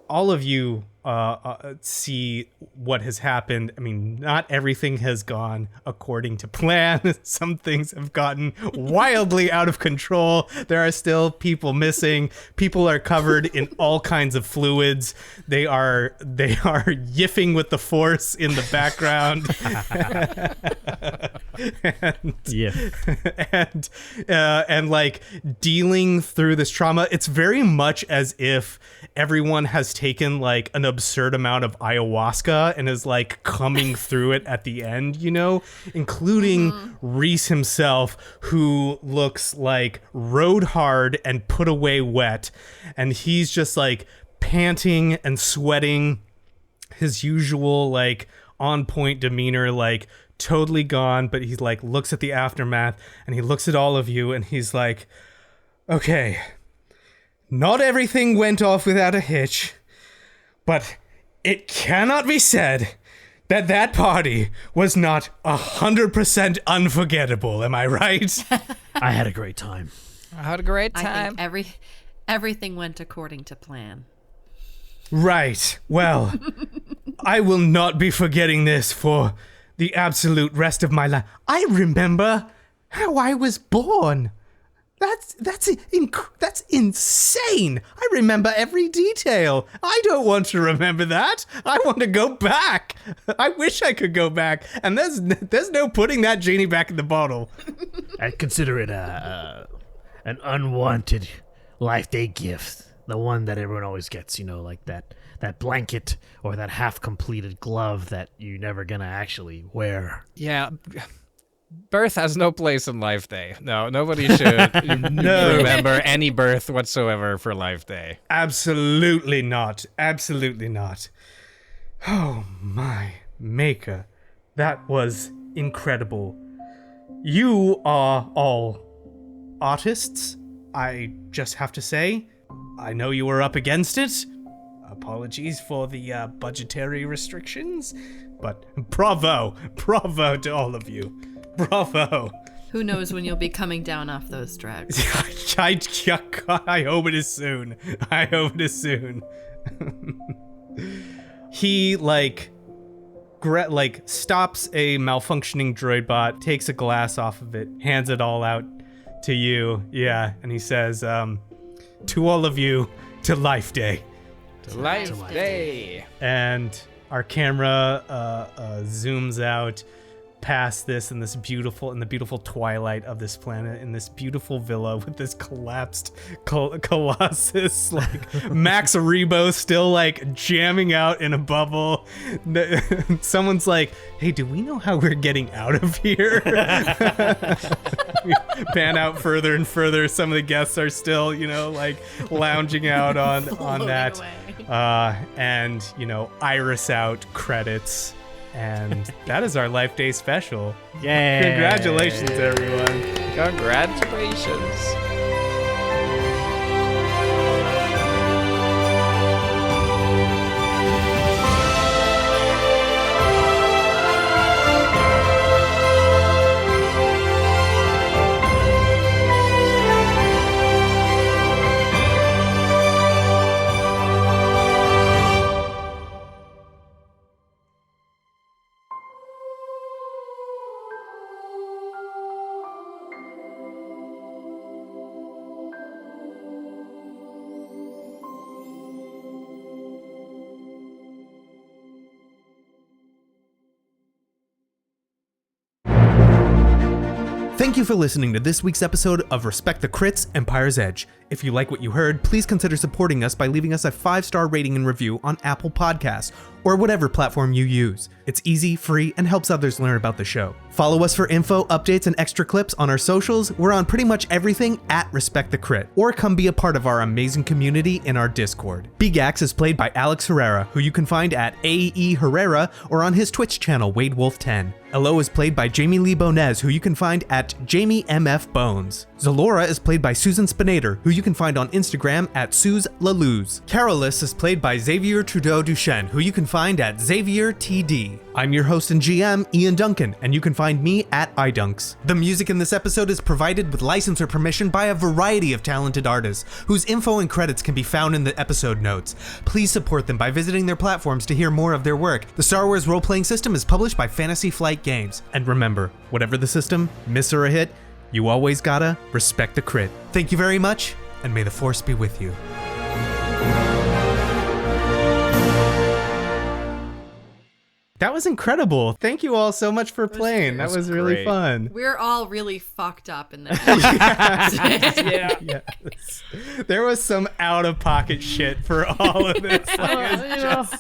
All of you see what has happened. I mean, not everything has gone according to plan. Some things have gotten wildly out of control. There are still people missing. People are covered in all kinds of fluids. They are yiffing with the force in the background. and like dealing through this trauma. It's very much as if everyone has taken like an absurd amount of ayahuasca and is like coming through it at the end, you know, including Reese himself, who looks like rode hard and put away wet, and he's just like panting and sweating, his usual like on point demeanor, like totally gone. But he like looks at the aftermath, and he looks at all of you, and he's like, okay, not everything went off without a hitch, but it cannot be said that that party was not 100% unforgettable. Am I right? I had a great time. I had a great I time. think everything went according to plan. Right. Well, I will not be forgetting this for the absolute rest of my life. I remember how I was born. That's insane. I remember every detail. I don't want to remember that. I want to go back. I wish I could go back. And there's no putting that genie back in the bottle. I consider it an unwanted life day gift. The one that everyone always gets, you know, like that blanket or that half-completed glove that you're never gonna actually wear. Yeah. Birth has no place in Life Day. No, nobody should remember any birth whatsoever for Life Day. Absolutely not. Absolutely not. Oh my maker. That was incredible. You are all artists, I just have to say. I know you were up against it. Apologies for the budgetary restrictions, but bravo to all of you. Bravo. Who knows when you'll be coming down off those drugs? I hope it is soon. I hope it is soon. He stops a malfunctioning droid bot, takes a glass off of it, hands it all out to you. Yeah, and he says, to all of you, to Life Day. To Life Day. And our camera zooms out past this in the beautiful twilight of this planet, in this beautiful villa with this collapsed colossus, like Max Rebo still like jamming out in a bubble. Someone's like, hey, do we know how we're getting out of here? We pan out further and further. Some of the guests are still, you know, like lounging out on that. And, you know, iris out credits. And that is our Life Day special. Yay! Congratulations, everyone. Congratulations. you for listening to this week's episode of Respect the Crits, Empire's Edge. If you like what you heard, please consider supporting us by leaving us a 5-star rating and review on Apple Podcasts or whatever platform you use. It's easy, free, and helps others learn about the show. Follow us for info, updates, and extra clips on our socials. We're on pretty much everything at Respect the Crit, or come be a part of our amazing community in our Discord. Beegax is played by Alex Herrera, who you can find at AE Herrera or on his Twitch channel, WadeWolf10. Elo is played by Jamie Lee-Bonés, who you can find at JamieMFBones. Xelora is played by Susan Spenader, who you can find on Instagram at SuzLaluz. Carolus is played by Xavier Trudeau-Deschênes, who you can find at XavierTD. I'm your host and GM, Ian Duncan, and you can find me at iDunks. The music in this episode is provided with license or permission by a variety of talented artists, whose info and credits can be found in the episode notes. Please support them by visiting their platforms to hear more of their work. The Star Wars role-playing system is published by Fantasy Flight Games. And remember, whatever the system, miss or a hit, you always gotta respect the crit. Thank you very much, and may the Force be with you. That was incredible. Thank you all so much for playing. That was really great. fun. We're all really fucked up in this. Yeah. There was some out-of-pocket shit for all of this.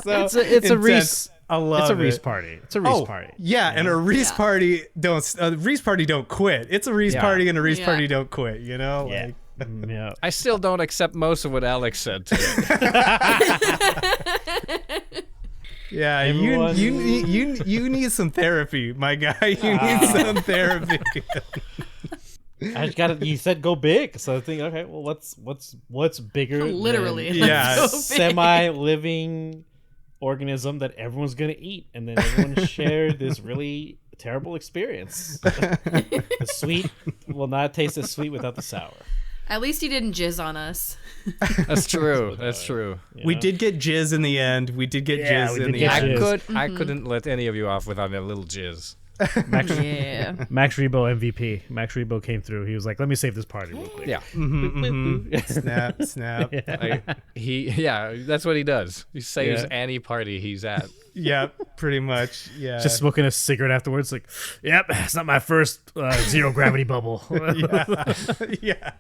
It's a Reese. I love It's a Reese it. party. It's a Reese party. Yeah, and a Reese Yeah. party don't quit. It's a Reese Yeah. party and a Reese Yeah. party don't quit, you know? Yeah. Like, Yeah. I still don't accept most of what Alex said today. yeah, Everyone- you need some therapy, my guy. You need some therapy. I just got it. You said go big, so I think, okay, well, what's bigger? Literally. than Yeah. Let's go big. semi-living organism that everyone's gonna eat, and then everyone share this really terrible experience. The sweet will not taste as sweet without the sour. At least he didn't jizz on us. That's true. That's true. you We know? did get jizz in the end. We did get Yeah, jizz we in did the get end. jizz. I couldn't let any of you off without a little jizz. Max, Yeah. Max Rebo MVP. Max Rebo came through. He was like, "Let me save this party real quick." Yeah. Snap. That's what he does. He saves Yeah. any party he's at. Yeah, pretty much. Yeah. Just smoking a cigarette afterwards. Like, yep, it's not my first zero gravity bubble. yeah.